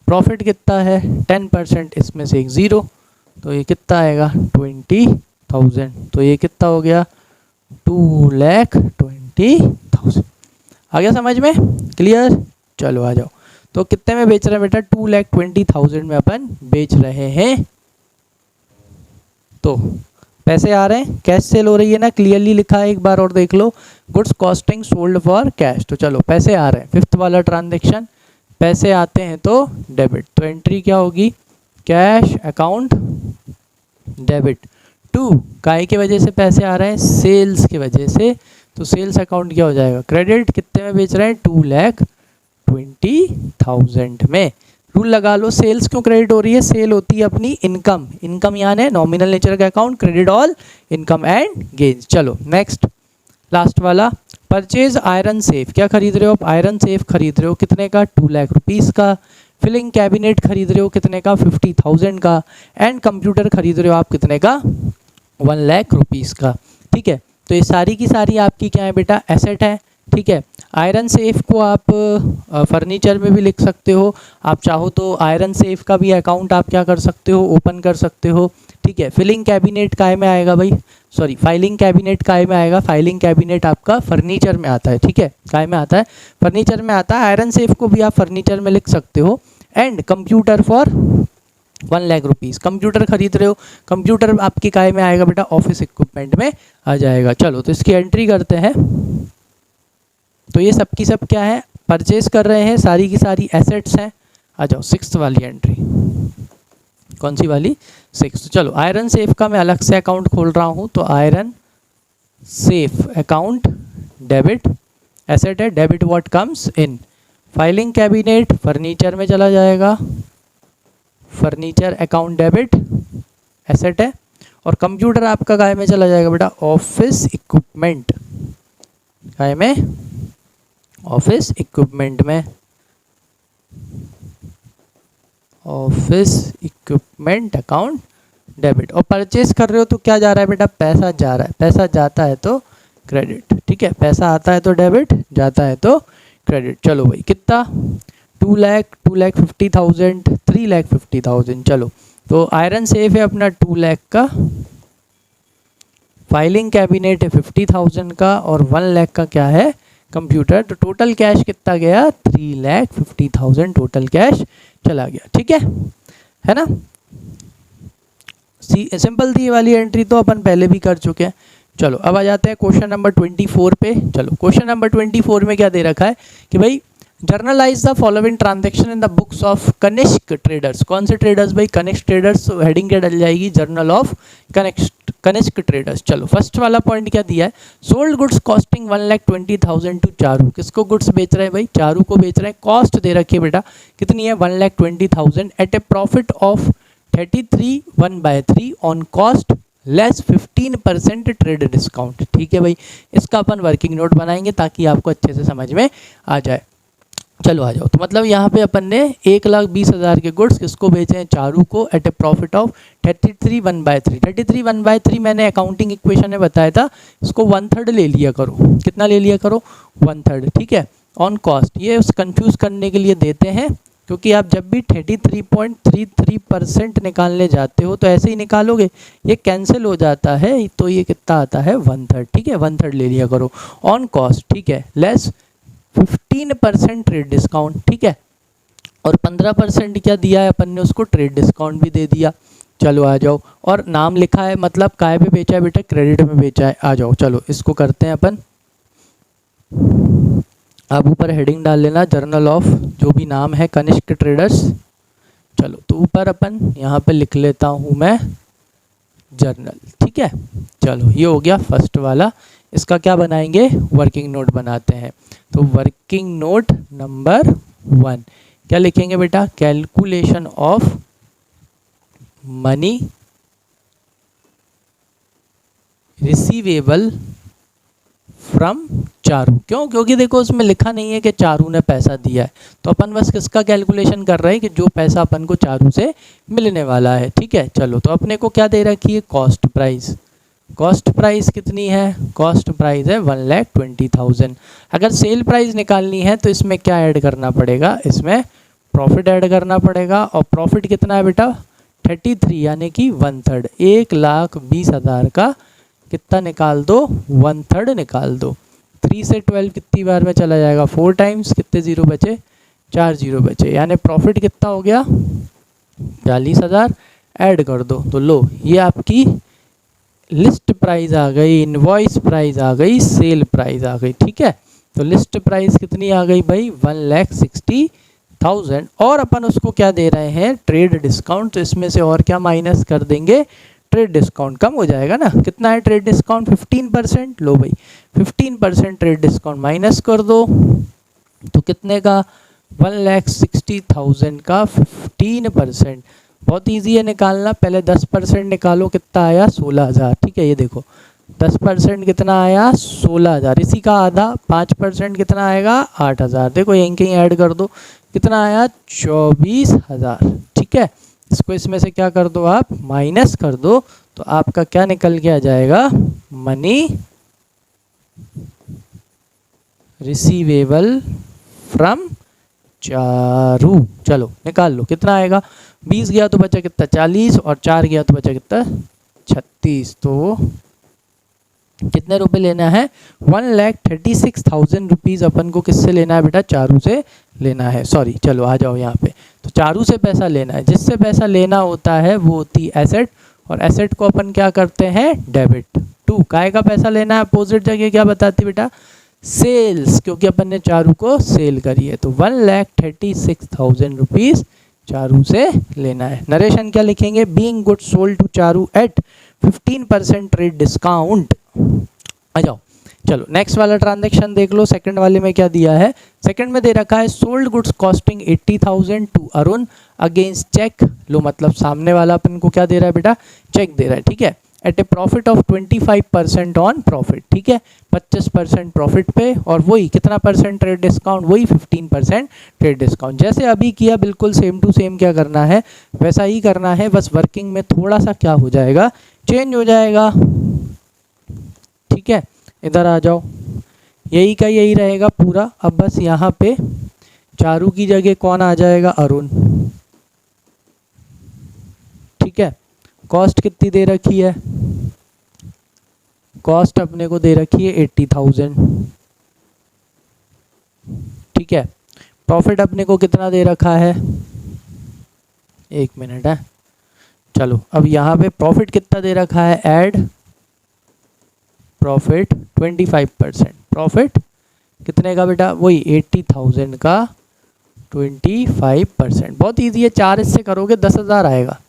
प्रॉफिट कितना है 10%, इसमें से एक ज़ीरो, तो ये कितना आएगा 20,000। तो ये कितना हो गया 2,20,000। आ गया समझ में, क्लियर। चलो आ जाओ, तो कितने में बेच रहे हैं बेटा, 2,20,000 में अपन बेच रहे हैं। तो पैसे आ रहे हैं, कैश सेल हो रही है ना, क्लियरली लिखा है, एक बार और देख लो, goods costing sold for cash. तो चलो पैसे आ रहे हैं, फिफ्थ वाला ट्रांजेक्शन, पैसे आते हैं तो डेबिट, तो एंट्री क्या होगी, कैश अकाउंट डेबिट टू, काय की वजह से पैसे आ रहे हैं, सेल्स की वजह से, तो सेल्स अकाउंट क्या हो जाएगा, क्रेडिट, कितने में बेच रहे हैं 2,20,000 में। रूल लगा लो, सेल्स क्यों क्रेडिट हो रही है, सेल होती है अपनी इनकम, इनकम यानी है नॉमिनल नेचर का account, credit all income and gains. चलो नेक्स्ट, लास्ट वाला, परचेज आयरन सेफ, क्या खरीद रहे हो आप, आयरन सेफ खरीद रहे हो, कितने का, 2 लाख रुपीज़ का। फिलिंग कैबिनेट खरीद रहे हो, कितने का, 50,000 का। एंड कंप्यूटर खरीद रहे हो आप, कितने का, 1 लाख रुपीज़ का। ठीक है, तो ये सारी की सारी आपकी क्या है बेटा, एसेट है। ठीक है, आयरन सेफ को आप फर्नीचर में भी लिख सकते हो, आप चाहो तो आयरन सेफ का भी अकाउंट आप क्या कर सकते हो, ओपन कर सकते हो। ठीक है, फिलिंग कैबिनेट काय में आएगा भाई, सॉरी फाइलिंग कैबिनेट काय में आएगा, फाइलिंग कैबिनेट आपका फर्नीचर में आता है। ठीक है, काय में आता है, फर्नीचर में आता है। आयरन सेफ को भी आप फर्नीचर में लिख सकते हो। And computer for 1 lakh rupees, computer खरीद रहे हो, कंप्यूटर आपकी काय में आएगा बेटा, ऑफिस इक्विपमेंट में आ जाएगा। चलो तो इसकी एंट्री करते हैं। तो ये सब की सब क्या है, परचेज कर रहे हैं, सारी की सारी एसेट्स हैं। आ जाओ सिक्स्थ वाली एंट्री, कौन सी वाली, सिक्स। चलो आयरन सेफ का मैं अलग से अकाउंट खोल रहा हूँ, तो iron safe account debit, asset है, debit what comes in. Filing cabinet furniture में चला जाएगा, फर्नीचर अकाउंट डेबिट, एसेट है। और कंप्यूटर आपका काय में चला जाएगा बेटा, ऑफिस इक्विपमेंट, काय में, ऑफिस इक्विपमेंट में, ऑफिस इक्विपमेंट अकाउंट डेबिट। और परचेज कर रहे हो तो क्या जा रहा है बेटा, पैसा जा रहा है, पैसा जाता है तो क्रेडिट। ठीक है, पैसा आता है तो डेबिट, जाता है तो क्रेडिट। चलो भाई कितना, 2 लाख, 2,50,000, 3,50,000। चलो तो आयरन सेफ है अपना 2 लाख का, फाइलिंग कैबिनेट है 50,000 का, और 1 लाख का क्या है, कंप्यूटर। तो टोटल कैश कितना गया, 3,50,000 टोटल कैश चला गया। ठीक है ना, सिंपल थी ये वाली एंट्री, तो अपन पहले भी कर चुके हैं। चलो अब आ जाते हैं क्वेश्चन नंबर 24 पे। चलो क्वेश्चन नंबर 24 में क्या दे रखा है कि भाई journalise the following transaction in the books of Kanishk traders. कौन से ट्रेडर्स भाई, कनिष्क ट्रेडर्स, हेडिंग क्या डल जाएगी, जर्नल ऑफ कनिष्क ट्रेडर्स। चलो फर्स्ट वाला पॉइंट क्या दिया है, sold goods costing 1,20,000 to Charu. किसको गुड्स बेच रहे हैं भाई, चारू को बेच रहे हैं। कॉस्ट दे रखी है बेटा, कितनी है, 1,20,000 at a profit of 33/3 on cost less 15% trade discount. ठीक है भाई, इसका अपन वर्किंग नोट बनाएंगे ताकि आपको अच्छे से समझ में आ जाए। चलो आ जाओ, तो मतलब यहाँ पे अपन ने 1,20,000 के गुड्स किसको बेचे हैं, चारू को, एट ए प्रॉफिट ऑफ 33/3। 33/3 मैंने अकाउंटिंग इक्वेशन में बताया था, इसको 1/3 ले लिया करो। कितना ले लिया करो, 1/3। ठीक है, ऑन कॉस्ट, ये उस कंफ्यूज करने के लिए देते हैं, क्योंकि आप जब भी 33.33% निकालने जाते हो तो ऐसे ही निकालोगे, ये कैंसिल हो जाता है, तो ये कितना आता है 1/3। ठीक है, 1/3 ले लिया करो ऑन कॉस्ट। ठीक है, लेस 15% ट्रेड डिस्काउंट। ठीक है, और 15% क्या दिया है अपन ने उसको, ट्रेड डिस्काउंट भी दे दिया। चलो आ जाओ। और नाम लिखा है मतलब काय पे बेचा है बेटा, क्रेडिट में बेचा है। आ जाओ चलो इसको करते हैं अपन। अब ऊपर हेडिंग डाल लेना जर्नल ऑफ जो भी नाम है कनिष्क ट्रेडर्स। चलो तो ऊपर अपन यहाँ पे लिख लेता हूँ मैं जर्नल, ठीक है। चलो ये हो गया फर्स्ट वाला। इसका क्या बनाएंगे, वर्किंग नोट बनाते हैं। तो वर्किंग नोट नंबर 1 क्या लिखेंगे बेटा, calculation of money receivable from Charu. क्यों, क्योंकि देखो उसमें लिखा नहीं है कि चारू ने पैसा दिया है, तो अपन बस किसका कैलकुलेशन कर रहे हैं कि जो पैसा अपन को चारू से मिलने वाला है, ठीक है। चलो तो अपने को क्या दे रखी है, कॉस्ट प्राइस। कॉस्ट प्राइस कितनी है, कॉस्ट प्राइस है 1,20,000। अगर सेल प्राइस निकालनी है तो इसमें क्या ऐड करना पड़ेगा, इसमें प्रॉफिट ऐड करना पड़ेगा। और प्रॉफिट कितना है बेटा 33 यानी कि 1/3, 1,20,000 का कितना निकाल दो, 1/3 निकाल दो। 3 से 12 कितनी बार में चला जाएगा, 4 टाइम्स, कितने जीरो बचे, 4 जीरो बचे, यानी प्रॉफिट कितना हो गया 40,000। ऐड कर दो तो लो ये आपकी लिस्ट प्राइस आ गई, इनवॉइस प्राइस आ गई, सेल प्राइस आ गई, ठीक है। तो लिस्ट प्राइस कितनी आ गई भाई 1,60,000। और अपन उसको क्या दे रहे हैं, ट्रेड डिस्काउंट। तो इसमें से और क्या माइनस कर देंगे, ट्रेड डिस्काउंट कम हो जाएगा ना। कितना है ट्रेड डिस्काउंट 15%। लो भाई 15% ट्रेड डिस्काउंट माइनस कर दो तो कितने का 1,60,000 का 15%। बहुत इजी है निकालना, पहले 10% निकालो, कितना आया 16,000, ठीक है। ये देखो 10% कितना आया 16,000, इसी का आधा 5% कितना आएगा 8,000। देखो यहीं कहीं ऐड कर दो, कितना आया 24,000, ठीक है। इसको इसमें से क्या कर दो आप, माइनस कर दो, तो आपका क्या निकल के आ जाएगा, मनी रिसीवेबल फ्रॉम चारू। चलो निकाल लो, कितना आएगा 20 गया तो बचा कितना 40, और 4 गया तो बचा कितना 36। तो कितने रुपए लेना है 1,36,000 रुपीज़ अपन को किससे लेना है बेटा, चारू से लेना है। सॉरी चलो आ जाओ यहाँ पे, तो चारू से पैसा लेना है। जिससे पैसा लेना होता है वो होती एसेट, और एसेट को अपन क्या करते हैं डेबिट टू। काय का पैसा लेना है, अपोजिट जगह क्या बताती बेटा, सेल्स, क्योंकि अपन ने चारू को सेल करी है। तो 1,36,000 रुपीज़ चारू से लेना है। नरेशन क्या लिखेंगे, being good sold to Charu at 15% trade discount. आ जाओ चलो नेक्स्ट वाला ट्रांजैक्शन देख लो। सेकंड वाले में क्या दिया है, सेकंड में दे रखा है sold goods costing 80,000 to Arun against cheque. लो मतलब सामने वाला अपन को क्या दे रहा है बेटा, चेक दे रहा है, ठीक है। At a profit of 25% on profit, ठीक है, 25% प्रॉफिट पे, और वही कितना परसेंट ट्रेड डिस्काउंट, वही 15% ट्रेड डिस्काउंट। जैसे अभी किया बिल्कुल सेम टू सेम क्या करना है, वैसा ही करना है, बस वर्किंग में थोड़ा सा क्या हो जाएगा, चेंज हो जाएगा, ठीक है। इधर आ जाओ, यही का यही रहेगा पूरा। अब बस यहाँ पे चारू की जगह कौन आ जाएगा, अरुण, ठीक है। कॉस्ट कितनी दे रखी है, कॉस्ट अपने को दे रखी है 80,000, ठीक है। प्रॉफिट अपने को कितना दे रखा है, 1 मिनट है। चलो अब यहाँ पे प्रॉफिट कितना दे रखा है, ऐड प्रॉफिट 25%। प्रॉफिट कितने का बेटा, वही 80,000 का 25%। बहुत इजी है, 4 इससे करोगे 10,000 आएगा,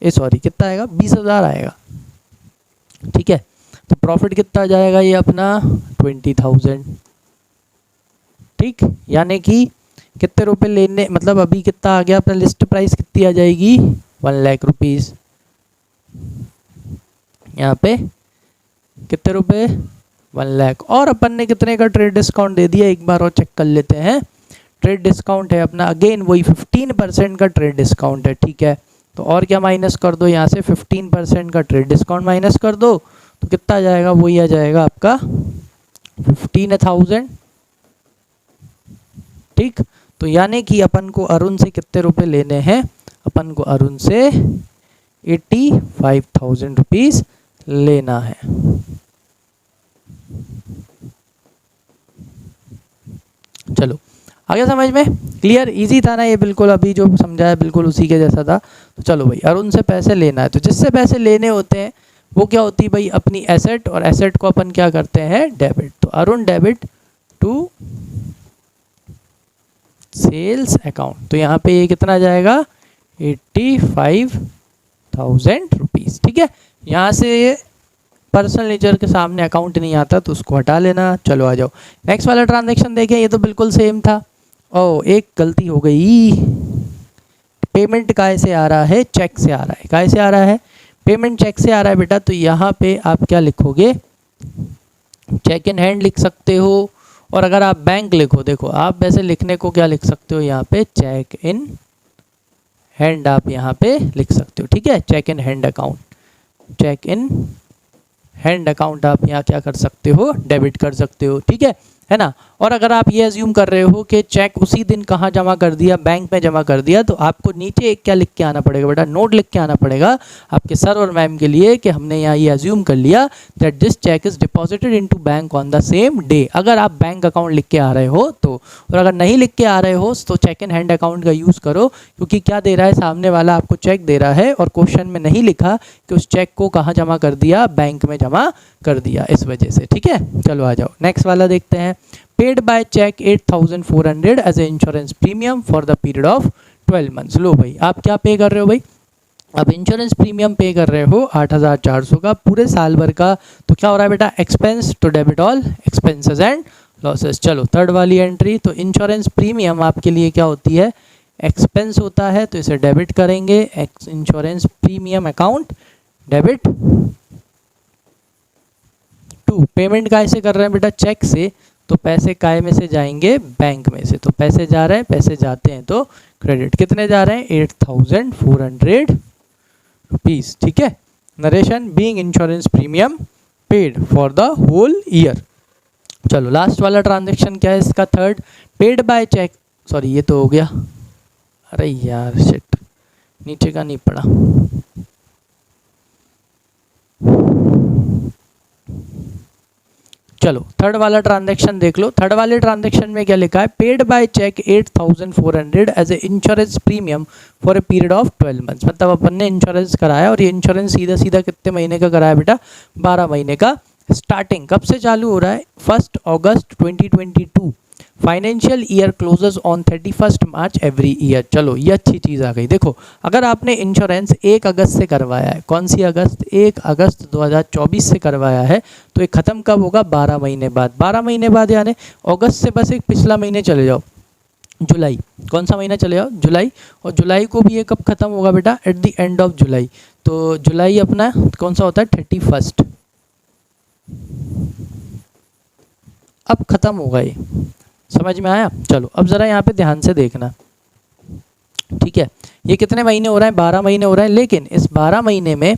सॉरी कितना आएगा 20,000 आएगा, ठीक है। तो प्रॉफिट कितना आ जाएगा ये अपना 20,000, ठीक। यानी कि कितने रुपए लेने, मतलब अभी कितना आ गया अपना, लिस्ट प्राइस कितनी आ जाएगी 1 लाख रुपीज़। यहाँ पे कितने रुपए 1 लाख, और अपन ने कितने का ट्रेड डिस्काउंट दे दिया, एक बार और चेक कर लेते हैं। ट्रेड डिस्काउंट है अपना अगेन वही 15% का ट्रेड डिस्काउंट है, ठीक है। तो और क्या माइनस कर दो यहाँ से, 15% का ट्रेड डिस्काउंट माइनस कर दो, तो कितना आ जाएगा, वही आ जाएगा आपका 15,000, ठीक। तो यानी कि अपन को अरुण से कितने रुपए लेने हैं, अपन को अरुण से 85,000 रुपीज़ लेना है। चलो आ गया समझ में, क्लियर, इजी था ना ये, बिल्कुल अभी जो समझाया बिल्कुल उसी के जैसा था। तो चलो भाई अरुण से पैसे लेना है, तो जिससे पैसे लेने होते हैं वो क्या होती है भाई अपनी एसेट, और एसेट को अपन क्या करते हैं डेबिट। तो Arun debit to sales account, तो यहाँ पे ये कितना जाएगा 85,000 रुपीज़। ठीक है, यहाँ से ये पर्सनल लेजर के सामने अकाउंट नहीं आता तो उसको हटा लेना। चलो आ जाओ नेक्स्ट वाला ट्रांजैक्शन देखें, ये तो बिल्कुल सेम था। ओ एक गलती हो गई, पेमेंट काय से आ रहा है, चेक से आ रहा है। काय से आ रहा है, पेमेंट चेक से आ रहा है बेटा, तो यहाँ पे आप क्या लिखोगे, चेक इन हैंड लिख सकते हो, और अगर आप बैंक लिखो, देखो आप वैसे लिखने को क्या लिख सकते हो यहाँ पे, चेक इन हैंड आप यहाँ पे लिख सकते हो। ठीक है, cheque in hand account, cheque in hand account आप यहाँ क्या कर सकते हो, डेबिट कर सकते हो। ठीक है ना। और अगर आप ये अज्यूम कर रहे हो कि चेक उसी दिन कहाँ जमा कर दिया, बैंक में जमा कर दिया, तो आपको नीचे एक क्या लिख के आना पड़ेगा बेटा, नोट लिख के आना पड़ेगा आपके सर और मैम के लिए कि हमने यहाँ ये अज्यूम कर लिया that this cheque is deposited into bank on the same day. अगर आप बैंक अकाउंट लिख के आ रहे हो तो, और अगर नहीं लिख के आ रहे हो तो चेक इन हैंड अकाउंट का यूज़ करो, क्योंकि क्या दे रहा है सामने वाला, आपको चेक दे रहा है और क्वेश्चन में नहीं लिखा कि उस चेक को कहाँ जमा कर दिया, बैंक में जमा कर दिया, इस वजह से। ठीक है, चलो आ जाओ नेक्स्ट वाला देखते हैं। Paid by cheque 8,400 as a insurance premium for the period of 12 months. लो भाई आप क्या पे कर रहे हो भाई, अब इंश्योरेंस प्रीमियम पे कर रहे हो 8,400 का पूरे साल भर का, तो क्या हो रहा है बेटा, expense to debit all expenses and losses. चलो थर्ड वाली एंट्री, तो इंश्योरेंस प्रीमियम आपके लिए क्या होती है, एक्सपेंस होता है, तो इसे डेबिट करेंगे, insurance premium account debit to. Payment काय से कर रहे हैं बेटा, चेक से, तो पैसे काय में से जाएंगे, बैंक में से, तो पैसे जा रहे हैं, पैसे जाते हैं तो क्रेडिट। कितने जा रहे हैं, 8,400 रुपीज़। ठीक है, narration being insurance premium paid for the whole year. चलो लास्ट वाला ट्रांजेक्शन क्या है इसका, third, paid by cheque, sorry ये तो हो गया, अरे यार शिट नीचे का नहीं पड़ा। चलो थर्ड वाला ट्रांजैक्शन देख लो, थर्ड वाले ट्रांजैक्शन में क्या लिखा है, paid by cheque 8,400 as a insurance premium for a period of 12 months. मतलब अपन ने इंश्योरेंस कराया, और ये इंश्योरेंस सीधा सीधा कितने महीने का कराया बेटा, 12 महीने का। स्टार्टिंग कब से चालू हो रहा है, 1 August 2022, financial year closes on 31 March every year. चलो ये अच्छी चीज़ आ गई। देखो अगर आपने इंश्योरेंस 1 अगस्त से करवाया है, कौन सी अगस्त, 1 अगस्त 2024 से करवाया है, तो ये ख़त्म कब होगा, 12 महीने बाद। 12 महीने बाद यानी अगस्त से बस एक पिछला महीने चले जाओ, जुलाई, कौन सा महीना चले जाओ, जुलाई, और जुलाई को भी ये कब ख़त्म होगा बेटा, at the end of July. तो जुलाई अपना कौन सा होता है, 31, अब ख़त्म होगा ये, समझ में आया। चलो अब ज़रा यहाँ पे ध्यान से देखना। ठीक है, ये कितने महीने हो रहे हैं, 12 महीने हो रहे हैं, लेकिन इस 12 महीने में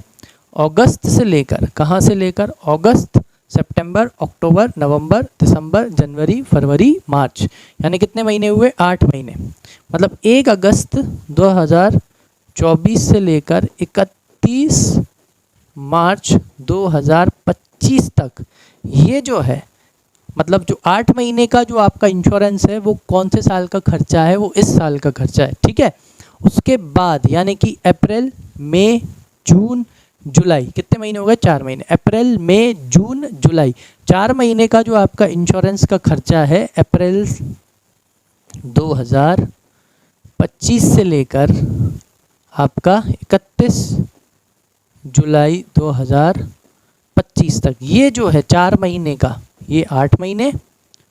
अगस्त से लेकर, कहाँ से लेकर, अगस्त, सितंबर, अक्टूबर, नवंबर, दिसंबर, जनवरी, फरवरी, मार्च, यानी कितने महीने हुए, 8 महीने। मतलब 1 अगस्त 2024 से लेकर 31 मार्च 2025 तक, ये जो है मतलब जो 8 महीने का जो आपका इंश्योरेंस है वो कौन से साल का खर्चा है, वो इस साल का खर्चा है। ठीक है, उसके बाद यानी कि अप्रैल, मई, जून, जुलाई, कितने महीने हो गए, 4 महीने, अप्रैल, मई, जून, जुलाई, 4 महीने का जो आपका इंश्योरेंस का खर्चा है, अप्रैल 2025 से लेकर आपका 31 जुलाई 2025 तक, ये जो है 4 महीने का, ये 8 महीने,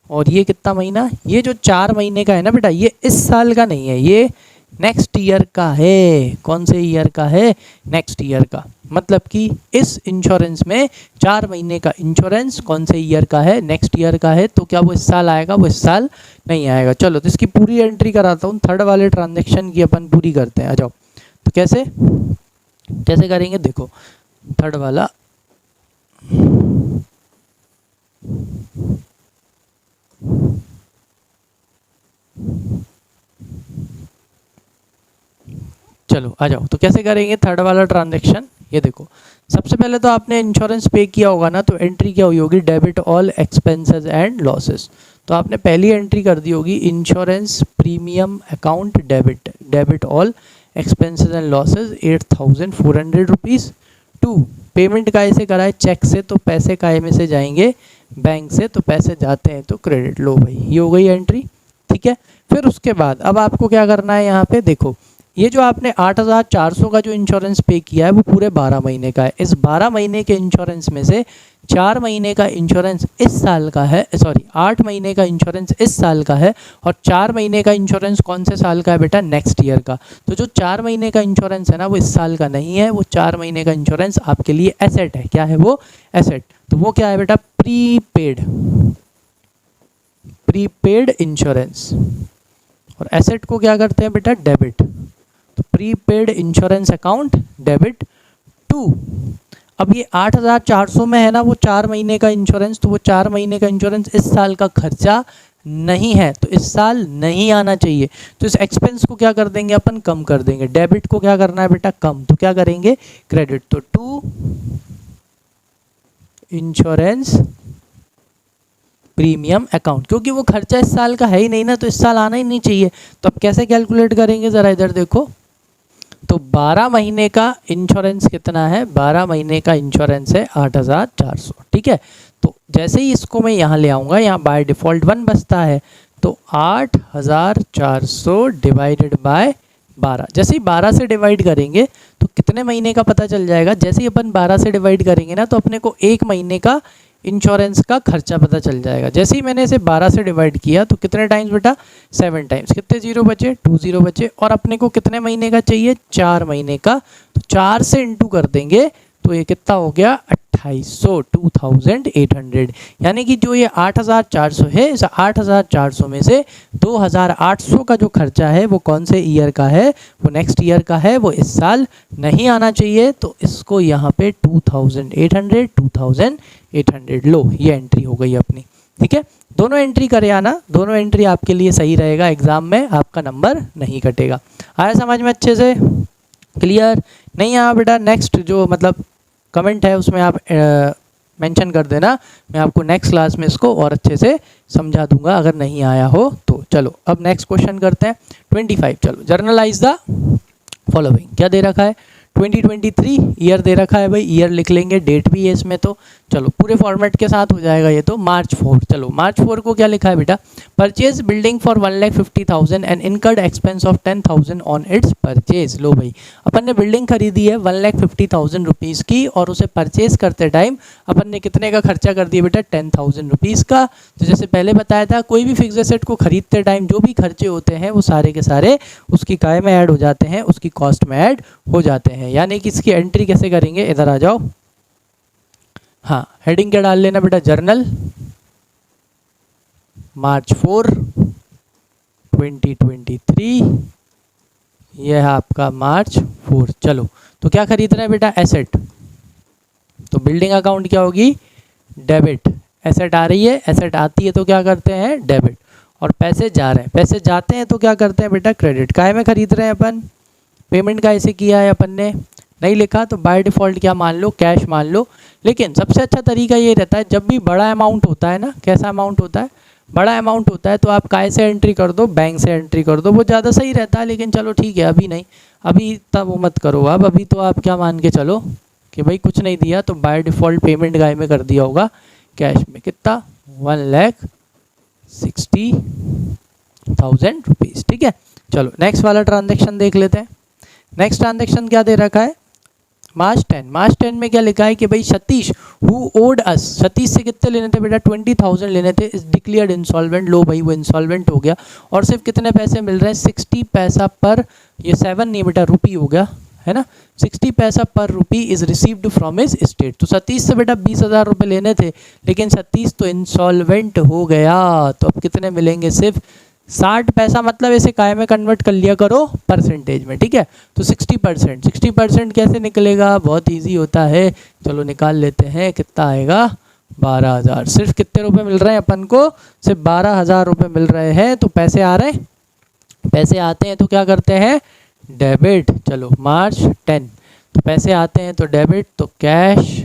और ये कितना महीना, ये जो 4 महीने का है ना बेटा, ये इस साल का नहीं है, ये नेक्स्ट ईयर का है। कौन से ईयर का है, नेक्स्ट ईयर का। मतलब कि इस इंश्योरेंस में 4 महीने का इंश्योरेंस कौन से ईयर का है, नेक्स्ट ईयर का है, तो क्या वो इस साल आएगा, वो इस साल नहीं आएगा। चलो तो इसकी पूरी एंट्री कराता हूँ, थर्ड वाले ट्रांजेक्शन की अपन पूरी करते हैं, आ जाओ। तो कैसे कैसे करेंगे, देखो थर्ड वाला, चलो आ जाओ। तो कैसे करेंगे थर्ड वाला ट्रांजैक्शन, ये देखो सबसे पहले तो आपने इंश्योरेंस पे किया होगा ना, तो एंट्री क्या हुई होगी, debit all expenses and losses. तो आपने पहली एंट्री कर दी होगी insurance premium account debit, debit all expenses and losses 8400 rupees. 2 payment काय से कराए, चेक से, तो पैसे काय में से जाएंगे, बैंक से, तो पैसे जाते हैं तो क्रेडिट। लो भाई ये हो गई एंट्री, ठीक है। फिर उसके बाद अब आपको क्या करना है, यहाँ पे देखो ये जो आपने 8400 का जो इंश्योरेंस पे किया है वो पूरे 12 महीने का है। इस 12 महीने के इंश्योरेंस में से 4 महीने का इंश्योरेंस इस साल का है, सॉरी 8 महीने का इंश्योरेंस इस साल का है, और 4 महीने का इंश्योरेंस कौन से साल का है बेटा, नेक्स्ट ईयर का। तो जो 4 महीने का इंश्योरेंस है ना वो इस साल का नहीं है, वो 4 महीने का इंश्योरेंस आपके लिए एसेट है। क्या है वो, एसेट। तो वो क्या है बेटा, प्रीपेड इंश्योरेंस। और एसेट को क्या करते हैं बेटा, डेबिट। तो प्रीपेड इंश्योरेंस अकाउंट डेबिट 2। अब ये 8400 में है ना वो 4 महीने का इंश्योरेंस, तो वो 4 महीने का इंश्योरेंस इस साल का खर्चा नहीं है, तो इस साल नहीं आना चाहिए। तो इस एक्सपेंस को क्या कर देंगे अपन, कम कर देंगे। डेबिट को क्या करना है बेटा, कम, तो क्या करेंगे, क्रेडिट। तो 2 इंश्योरेंस प्रीमियम अकाउंट, क्योंकि वो खर्चा इस साल का है ही नहीं ना, तो इस साल आना ही नहीं चाहिए। तो अब कैसे कैलकुलेट करेंगे, ज़रा इधर देखो। तो 12 महीने का इंश्योरेंस कितना है, 12 महीने का इंश्योरेंस है 8400, ठीक है। तो जैसे ही इसको मैं यहाँ ले आऊँगा, यहाँ बाय डिफ़ॉल्ट 1 बचता है, तो 8400 डिवाइडेड बाय 12। जैसे ही 12 से डिवाइड करेंगे तो कितने महीने का पता चल जाएगा। जैसे ही अपन 12 से डिवाइड करेंगे ना तो अपने को 1 महीने का इंश्योरेंस का खर्चा पता चल जाएगा। जैसे ही मैंने इसे 12 से डिवाइड किया तो कितने टाइम्स बेटा, 7 टाइम्स। कितने जीरो बचे, 2 जीरो बचे। और अपने को कितने महीने का चाहिए, 4 महीने का। तो 4 से इंटू कर देंगे तो ये कितना हो गया, 2800 यानी कि जो ये 8400 है, इस 8400 में से 2800 का जो खर्चा है वो कौन से ईयर का है, वो नेक्स्ट ईयर का है, वो इस साल नहीं आना चाहिए। तो इसको यहाँ पे 2800 लो, ये एंट्री हो गई अपनी, ठीक है। दोनों एंट्री करे आना, दोनों एंट्री आपके लिए सही रहेगा, एग्जाम में आपका नंबर नहीं कटेगा। आया समझ में अच्छे से, क्लियर। नहीं आया बेटा, नेक्स्ट जो मतलब कमेंट है उसमें आप मेंशन कर देना, मैं आपको नेक्स्ट क्लास में इसको और अच्छे से समझा दूंगा अगर नहीं आया हो तो। चलो अब नेक्स्ट क्वेश्चन करते हैं 25। चलो, जर्नलाइज द फॉलोइंग। क्या दे रखा है, 2023 ईयर दे रखा है भाई, ईयर लिख लेंगे, डेट भी है इसमें, तो चलो पूरे फॉर्मेट के साथ हो जाएगा ये तो। मार्च 4, चलो मार्च 4 को क्या लिखा है बेटा, purchase building for 1,50,000 and incurred expense of 10,000 on its purchase. लो भाई, अपन ने बिल्डिंग खरीदी है 1,50,000 रुपीज़ की, और उसे परचेज करते टाइम अपन ने कितने का खर्चा कर दिया बेटा, 10,000 रुपीज़ का। तो जैसे पहले बताया था, कोई भी फिक्स एसेट को खरीदते टाइम जो भी खर्चे होते हैं वो सारे के सारे उसकी काय में ऐड हो जाते हैं, उसकी कॉस्ट में ऐड हो जाते हैं। यानी कि इसकी एंट्री कैसे करेंगे, इधर आ जाओ। हाँ, हेडिंग क्या डाल लेना बेटा, जर्नल मार्च 4 2023, यह है आपका मार्च 4। चलो, तो क्या खरीद रहे हैं बेटा, एसेट। तो बिल्डिंग अकाउंट क्या होगी, डेबिट। एसेट आ रही है, एसेट आती है तो क्या करते हैं, डेबिट। और पैसे जा रहे हैं, पैसे जाते हैं तो क्या करते हैं बेटा, क्रेडिट। काय में खरीद रहे हैं अपन, पेमेंट का ऐसे किया है अपन ने, नहीं लिखा तो बाय डिफ़ॉल्ट क्या मान लो, कैश मान लो। लेकिन सबसे अच्छा तरीका ये रहता है, जब भी बड़ा अमाउंट होता है ना, कैसा अमाउंट होता है, बड़ा अमाउंट होता है, तो आप काय से एंट्री कर दो, बैंक से एंट्री कर दो, वो ज़्यादा सही रहता है। लेकिन चलो ठीक है, अभी नहीं, अभी तब वो मत करो। अब अभी तो आप क्या मान के चलो कि भाई कुछ नहीं दिया तो बाय डिफ़ॉल्ट पेमेंट काय में कर दिया होगा, कैश में। कितना, 1,60,000 रुपीज़, ठीक है। चलो नेक्स्ट वाला ट्रांजेक्शन देख लेते हैं। नेक्स्ट ट्रांजेक्शन क्या दे रखा है, मार्च 10। मार्च 10 में क्या लिखा है कि भाई सतीश हु ओड अस, सतीश से कितने लेने थे बेटा, 20,000 लेने थे, इज डिक्लेयर्ड इंसॉल्वेंट। लो भाई, वो इंसॉल्वेंट हो गया, और सिर्फ कितने पैसे मिल रहे हैं, 60 पैसा पर, ये 7 नहीं बेटा, रुपी हो गया है ना, 60 पैसा पर रुपी is received from his state. तो सतीश से बेटा 20,000 रुपये लेने थे, लेकिन सतीश तो इंसॉल्वेंट हो गया, तो अब कितने मिलेंगे, सिर्फ 60 पैसा। मतलब इसे काय में कन्वर्ट कर लिया करो, परसेंटेज में, ठीक है। तो 60%, 60% कैसे निकलेगा, बहुत इजी होता है, चलो निकाल लेते हैं। कितना आएगा, 12,000। सिर्फ कितने रुपए मिल रहे हैं अपन को, सिर्फ 12,000 रुपये मिल रहे हैं। तो पैसे आ रहे हैं, पैसे आते हैं तो क्या करते हैं, डेबिट। चलो मार्च 10, तो पैसे आते हैं तो डेबिट, तो कैश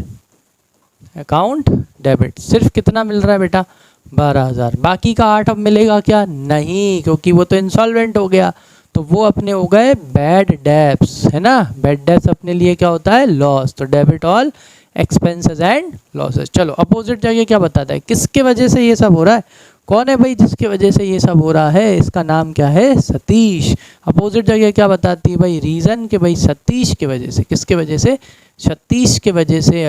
अकाउंट डेबिट। सिर्फ कितना मिल रहा है बेटा, 12,000। बाकी का 8 अब मिलेगा क्या, नहीं, क्योंकि वो तो इंसॉल्वेंट हो गया। तो वो अपने हो गए बैड डेब्ट्स, है ना। बैड डेब्ट्स अपने लिए क्या होता है, लॉस। तो debit all expenses and losses. चलो अपोजिट जगह क्या बताता है, किसके वजह से ये सब हो रहा है, कौन है भाई जिसके वजह से ये सब हो रहा है, इसका नाम क्या है, सतीश। अपोजिट जगह क्या बताती है भाई, रीजन के भाई सतीश के वजह से, किसके वजह से, सतीश के वजह से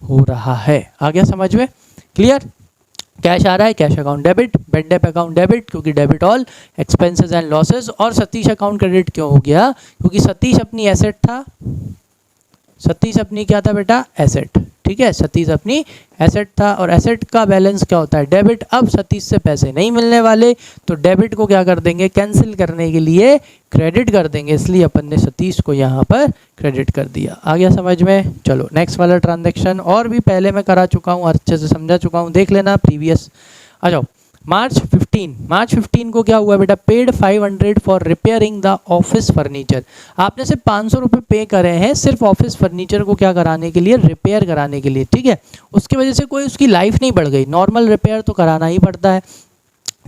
हो रहा है। आ गया समझ में, क्लियर। कैश आ रहा है, cash account debit, bad debt account debit, क्योंकि debit all expenses and losses. और सतीश अकाउंट क्रेडिट क्यों हो गया, क्योंकि सतीश अपनी एसेट था, सतीश अपनी क्या था बेटा, एसेट, ठीक है। सतीश अपनी एसेट था और एसेट का बैलेंस क्या होता है, डेबिट। अब सतीश से पैसे नहीं मिलने वाले तो डेबिट को क्या कर देंगे, कैंसिल करने के लिए क्रेडिट कर देंगे, इसलिए अपन ने सतीश को यहाँ पर क्रेडिट कर दिया। आ गया समझ में। चलो नेक्स्ट वाला ट्रांजैक्शन, और भी पहले मैं करा चुका हूँ, अच्छे से समझा चुका हूँ, देख लेना प्रीवियस। आ जाओ मार्च 15 को क्या हुआ बेटा, paid 500 for repairing the office furniture. आपने सिर्फ 500 रुपये पे करे हैं सिर्फ ऑफिस फर्नीचर को क्या कराने के लिए, रिपेयर कराने के लिए, ठीक है। उसकी वजह से कोई उसकी लाइफ नहीं बढ़ गई, नॉर्मल रिपेयर तो कराना ही पड़ता है,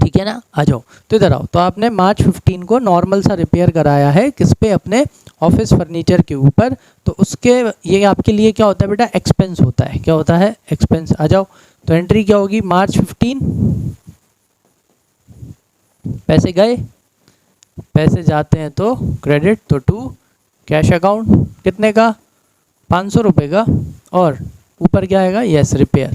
ठीक है ना। आ जाओ तो इधर आओ, तो आपने मार्च 15 को नॉर्मल सा रिपेयर कराया है, किस पे, अपने ऑफिस फर्नीचर के ऊपर। तो उसके ये आपके लिए क्या होता है बेटा, एक्सपेंस होता है, क्या होता है, एक्सपेंस। आ जाओ तो एंट्री क्या होगी, मार्च 15, पैसे गए, पैसे जाते हैं तो क्रेडिट, तो टू कैश अकाउंट, कितने का, 500 रुपये का, और ऊपर क्या आएगा, yes repair,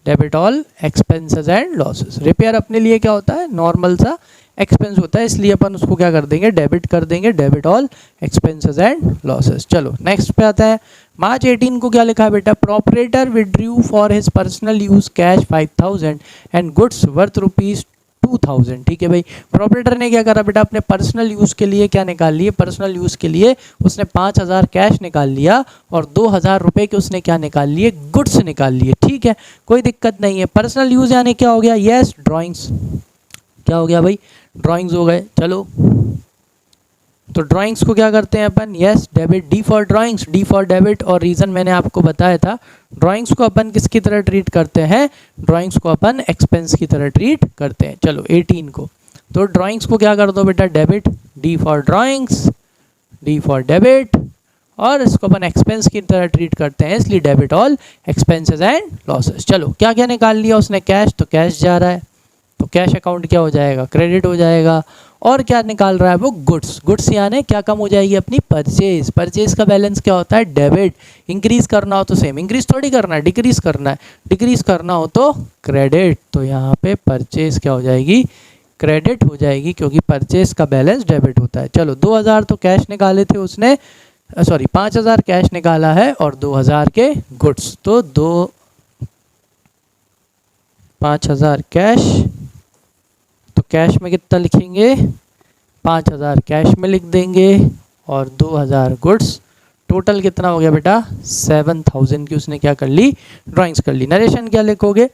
debit all expenses and losses. Repair अपने लिए क्या होता है, नॉर्मल सा एक्सपेंस होता है, इसलिए अपन उसको क्या कर देंगे, डेबिट कर देंगे, debit all expenses and losses. चलो नेक्स्ट पे आता है, मार्च 18 को क्या लिखा है बेटा, proprietor withdrew for his personal use cash 5000 and goods worth ₹2000, ठीक है भाई। प्रोपरेटर ने क्या करा बेटा, अपने पर्सनल यूज़ के लिए क्या निकाल लिए, पर्सनल यूज़ के लिए उसने 5000 कैश निकाल लिया और 2000 रुपये के उसने क्या निकाल लिए, गुड्स निकाल लिए, ठीक है, कोई दिक्कत नहीं है। पर्सनल यूज़ यानी क्या हो गया, यस ड्राइंग्स, क्या हो गया भाई, ड्राइंग्स हो गए। चलो तो ड्राइंग्स को क्या करते हैं अपन, yes debit, D for drawings, D for debit. और रीज़न मैंने आपको बताया था, ड्राइंग्स को अपन किसकी तरह ट्रीट करते हैं, ड्राइंग्स को अपन एक्सपेंस की तरह ट्रीट करते हैं। चलो 18 को, तो ड्राइंग्स को क्या कर दो बेटा, debit, D for drawings, D for debit, और इसको अपन एक्सपेंस की तरह ट्रीट करते हैं, इसलिए debit all expenses and losses. चलो क्या क्या निकाल लिया उसने, कैश, तो कैश जा रहा है, तो कैश अकाउंट क्या हो जाएगा, क्रेडिट हो जाएगा। और क्या निकाल रहा है वो, गुड्स, गुड्स यानी क्या कम हो जाएगी अपनी, परचेज, परचेज का बैलेंस क्या होता है, डेबिट। इंक्रीज करना हो तो सेम, इंक्रीज थोड़ी करना है, डिक्रीज करना है, डिक्रीज करना हो तो क्रेडिट, तो यहाँ पे परचेज क्या हो जाएगी, क्रेडिट हो जाएगी, क्योंकि परचेज का बैलेंस डेबिट होता है। चलो 2000 तो कैश निकाले थे उसने, सॉरी 5000 कैश निकाला है और 2000 के गुड्स, तो 5000 कैश, तो कैश में कितना लिखेंगे, 5000 कैश में लिख देंगे और 2000 गुड्स, टोटल कितना हो गया बेटा, 7000 की उसने क्या कर ली, ड्राइंग्स कर ली। नरेशन क्या लिखोगे,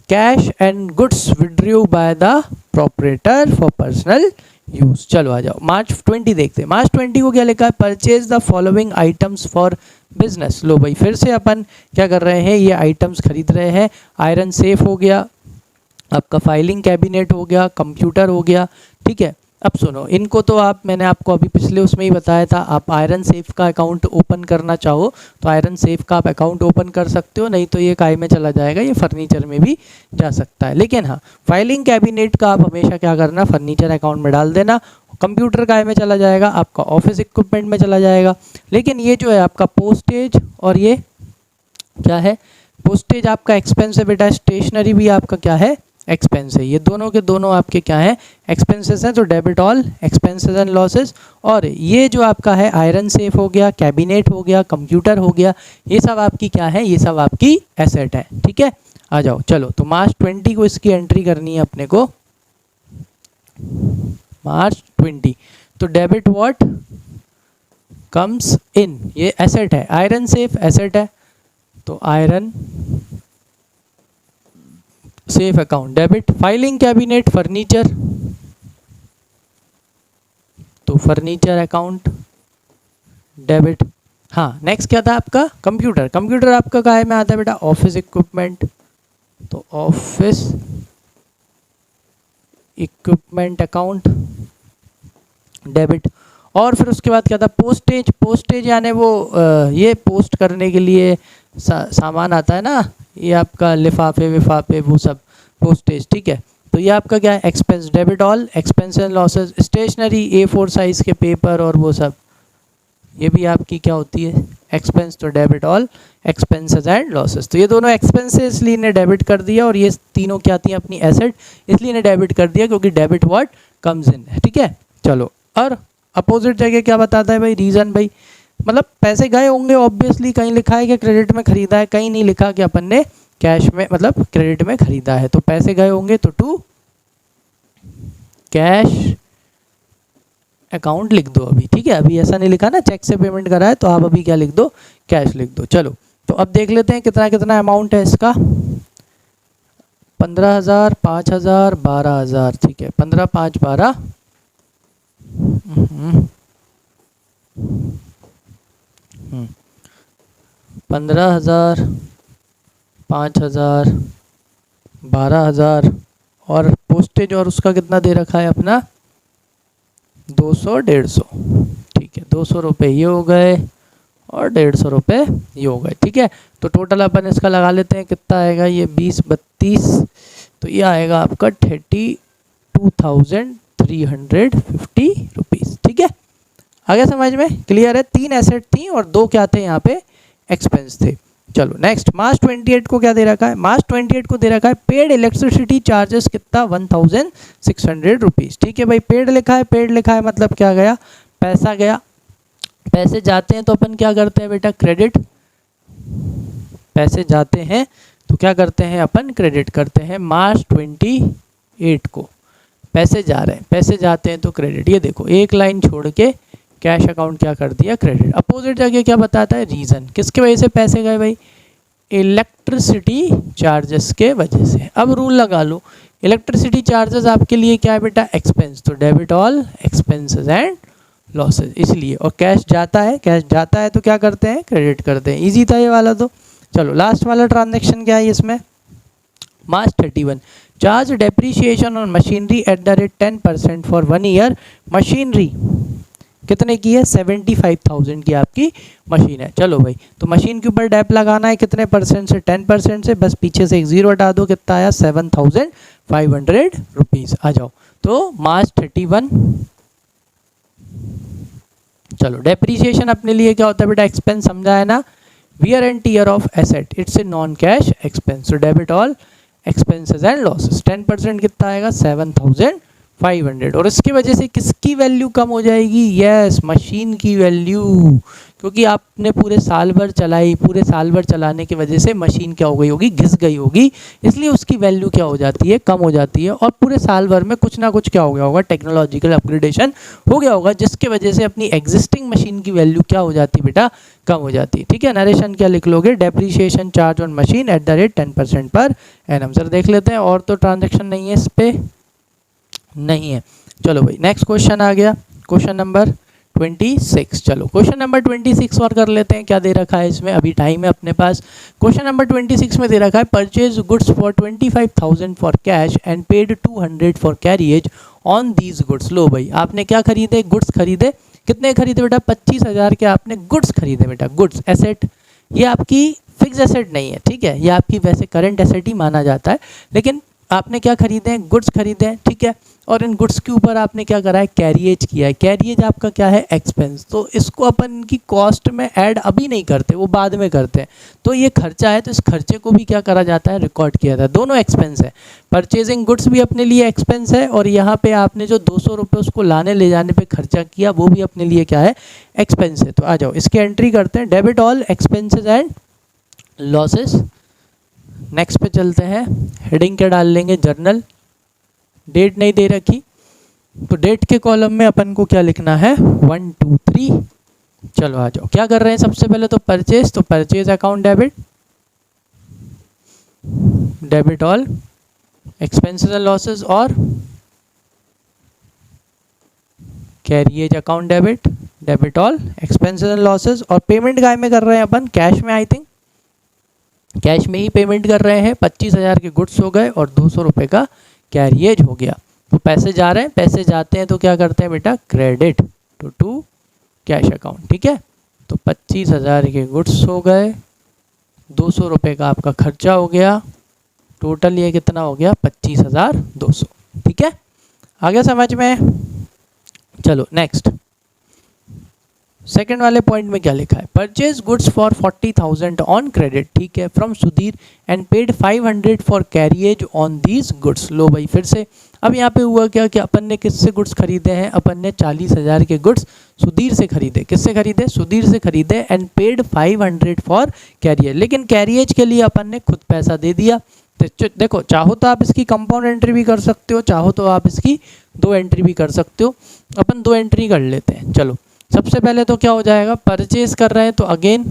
cash and goods withdrew by the proprietor for personal use. चलो आ जाओ मार्च 20 देखते हैं, मार्च 20 को क्या लिखा है, purchase the following items for business. लो भाई फिर से अपन क्या कर रहे हैं, ये आइटम्स खरीद रहे हैं, आयरन सेफ हो गया, आपका फाइलिंग कैबिनेट हो गया, कंप्यूटर हो गया, ठीक है। अब सुनो, इनको तो आप, मैंने आपको अभी पिछले उसमें ही बताया था, आप आयरन सेफ का अकाउंट ओपन करना चाहो तो आयरन सेफ का आप अकाउंट ओपन कर सकते हो, नहीं तो ये काय में चला जाएगा, ये फर्नीचर में भी जा सकता है। लेकिन हाँ, फाइलिंग कैबिनेट का आप हमेशा क्या करना, फर्नीचर अकाउंट में डाल देना, कंप्यूटर काय में चला जाएगा, आपका ऑफिस इक्विपमेंट में चला जाएगा। लेकिन ये जो है आपका पोस्टेज, और ये क्या है, पोस्टेज आपका एक्सपेंस है बेटा, स्टेशनरी भी आपका क्या है, एक्सपेंस है, ये दोनों के दोनों आपके क्या हैं, एक्सपेंसेस हैं, तो debit all expenses and losses. और ये जो आपका है आयरन सेफ हो गया, कैबिनेट हो गया, कंप्यूटर हो गया, ये सब आपकी क्या है, ये सब आपकी एसेट है, ठीक है। आ जाओ चलो, तो मार्च 20 को इसकी एंट्री करनी है अपने को, मार्च 20, तो डेबिट व्हाट कम्स इन, ये एसेट है, आयरन सेफ एसेट है, तो iron safe account debit, filing cabinet furniture, तो फर्नीचर अकाउंट डेबिट। हाँ नेक्स्ट क्या था आपका, कंप्यूटर, कंप्यूटर आपका काय में आता है बेटा, ऑफिस इक्विपमेंट, तो ऑफिस इक्विपमेंट अकाउंट, डेबिट। और फिर उसके बाद क्या था, पोस्टेज। पोस्टेज यानी वो ये पोस्ट करने के लिए सामान आता है ना, ये आपका लिफाफे विफाफे वो सब, पोस्टेज, ठीक है। तो ये आपका क्या है, expense. Debit all expense and losses. Stationery, A4 size के पेपर और वो सब, ये भी आपकी क्या होती है, एक्सपेंस। तो debit all expenses and losses. तो ये दोनों एक्सपेंसेस इसलिए ने डेबिट कर दिया, और ये तीनों क्या आती हैं अपनी एसेट, इसलिए ने डेबिट कर दिया क्योंकि डेबिट व्हाट कम्स इन है, ठीक है। चलो, और अपोजिट जगह क्या बताता है भाई, रीज़न भाई, मतलब पैसे गए होंगे ऑब्वियसली, कहीं लिखा है कि क्रेडिट में खरीदा है, कहीं नहीं लिखा कि अपन ने कैश में मतलब क्रेडिट में खरीदा है। तो पैसे गए होंगे तो टू कैश अकाउंट लिख दो अभी, ठीक है। अभी ऐसा नहीं लिखा ना चेक से पेमेंट करा है, तो आप अभी क्या लिख दो, कैश लिख दो। चलो, तो अब देख लेते हैं कितना कितना अमाउंट है इसका। 15,000, 5,000, 12,000, ठीक है। 15, 5, 12, 15,000, 5,000, 12,000, और पोस्टेज और उसका कितना दे रखा है अपना 200, 150, ठीक है। 200 रुपये ये हो गए और 150 रुपये ये हो गए, ठीक है। तो टोटल अपन इसका लगा लेते हैं, कितना आएगा ये 20, 32, तो ये आएगा आपका 32,350 रुपीज़, ठीक है। आगे समझ में क्लियर है। 3 एसेट थी और 2 क्या थे यहाँ पे, एक्सपेंस थे। चलो नेक्स्ट, मार्च 28 को क्या दे रखा है, मार्च 28 को दे रखा है पेड इलेक्ट्रिसिटी चार्जेस कितना 1,600 रुपीज़, ठीक है भाई। पेड लिखा है, पेड लिखा है मतलब क्या गया, पैसा गया। पैसे जाते हैं तो अपन क्या करते हैं बेटा, क्रेडिट। पैसे जाते हैं तो क्या करते हैं अपन, क्रेडिट करते हैं। मार्च 28 को पैसे जा रहे हैं, पैसे जाते हैं तो क्रेडिट। ये देखो एक लाइन छोड़ के कैश अकाउंट क्या कर दिया, क्रेडिट। अपोजिट जगह क्या बताता है, रीज़न, किसके वजह से पैसे गए भाई, इलेक्ट्रिसिटी चार्जेस के वजह से। अब रूल लगा लो, इलेक्ट्रिसिटी चार्जेस आपके लिए क्या है बेटा, एक्सपेंस। तो debit all expenses and losses, इसलिए। और कैश जाता है, कैश जाता है तो क्या करते हैं, क्रेडिट करते हैं। इजी था ये वाला तो। चलो लास्ट वाला ट्रांजेक्शन क्या है इसमें, मार्च 31, charge depreciation on machinery at the rate 10% for 1 year. Machinery कितने की है, 75,000 की आपकी मशीन है। चलो भाई, तो मशीन के ऊपर डेप लगाना है कितने परसेंट से, 10% से। बस पीछे से एक जीरो हटा दो, कितना आया 7,500 रुपीज़। आ जाओ, तो मार्च 31। चलो, डेप्रीशिएशन अपने लिए क्या होता है बेटा, एक्सपेंस, समझा है ना, wear and tear of asset, it's a non cash expense. तो debit all expenses and losses, 10% कितना आएगा 7,500। और इसकी वजह से किसकी वैल्यू कम हो जाएगी, यस, मशीन की वैल्यू, क्योंकि आपने पूरे साल भर चलाई, पूरे साल भर चलाने की वजह से मशीन क्या हो गई होगी, घिस गई होगी, इसलिए उसकी वैल्यू क्या हो जाती है, कम हो जाती है। और पूरे साल भर में कुछ ना कुछ क्या हो गया होगा, टेक्नोलॉजिकल अपग्रेडेशन हो गया होगा, जिसके वजह से अपनी एग्जिस्टिंग मशीन की वैल्यू क्या हो जाती है बेटा, कम हो जाती है, ठीक है। नरेशन क्या लिख लोगे, depreciation charge on machine at the rate 10% per annum. Sir देख लेते हैं, और तो ट्रांजेक्शन नहीं है इस पर, नहीं है। चलो भाई, नेक्स्ट क्वेश्चन आ गया, क्वेश्चन नंबर 26। चलो क्वेश्चन नंबर 26 और कर लेते हैं, क्या दे रखा है इसमें, अभी टाइम है अपने पास। क्वेश्चन नंबर 26 में दे रखा है purchase goods for 25,000 for cash and paid 200 for carriage on these goods. लो भाई, आपने क्या खरीदे, गुड्स खरीदे। कितने खरीदे बेटा, 25,000 के आपने गुड्स खरीदे बेटा। गुड्स एसेट, ये आपकी फिक्स एसेट नहीं है, ठीक है, ये आपकी वैसे करंट एसेट ही माना जाता है, लेकिन आपने क्या खरीदे हैं, गुड्स खरीदे हैं, ठीक है। और इन गुड्स के ऊपर आपने क्या करा है, कैरिएज किया है। कैरिएज आपका क्या है, एक्सपेंस। तो इसको अपन इनकी कॉस्ट में ऐड अभी नहीं करते, वो बाद में करते हैं। तो ये खर्चा है, तो इस खर्चे को भी क्या करा जाता है, रिकॉर्ड किया जाता है। दोनों एक्सपेंस है, परचेजिंग गुड्स भी अपने लिए एक्सपेंस है, और यहाँ पे आपने जो 200 रुपये उसको लाने ले जाने पे खर्चा किया, वो भी अपने लिए क्या है, एक्सपेंस है। तो आ जाओ, इसकी एंट्री करते हैं, debit all expenses and losses. Next पे चलते हैं, हेडिंग क्या डाल लेंगे, जर्नल। डेट नहीं दे रखी, तो डेट के कॉलम में अपन को क्या लिखना है, 1, 2, 3। चलो आ जाओ, क्या कर रहे हैं सबसे पहले, तो परचेज, तो purchase account debit, debit all expenses and losses, और carriage account debit, debit all expenses and losses. और पेमेंट काय में कर रहे हैं अपन, कैश में। आई थिंक कैश में ही पेमेंट कर रहे हैं। 25,000 के गुड्स हो गए और 200 रुपये का कैरिएज हो गया। तो पैसे जा रहे हैं, पैसे जाते हैं तो क्या करते हैं बेटा, क्रेडिट टू कैश अकाउंट। ठीक है, तो 25,000 के गुड्स हो गए, 200 रुपये का आपका खर्चा हो गया, टोटल ये कितना हो गया, 25,200। ठीक है, आगे समझ में। चलो नेक्स्ट, सेकेंड वाले पॉइंट में क्या लिखा है, purchase goods for 40,000 on credit, ठीक है, from Sudhir and paid 500 for carriage on these goods. लो भाई फिर से, अब यहाँ पे हुआ क्या कि अपन ने किससे गुड्स खरीदे हैं, अपन ने 40,000 के गुड्स सुधीर से खरीदे। किससे खरीदे, सुधीर से खरीदे, एंड पेड 500 फॉर कैरिएज, लेकिन कैरिएज के लिए अपन ने खुद पैसा दे दिया। तो देखो, चाहो तो आप इसकी कंपाउंड एंट्री भी कर सकते हो, चाहो तो आप इसकी 2 एंट्री भी कर सकते हो। अपन 2 एंट्री कर लेते हैं। चलो सबसे पहले तो क्या हो जाएगा, परचेज कर रहे हैं तो अगेन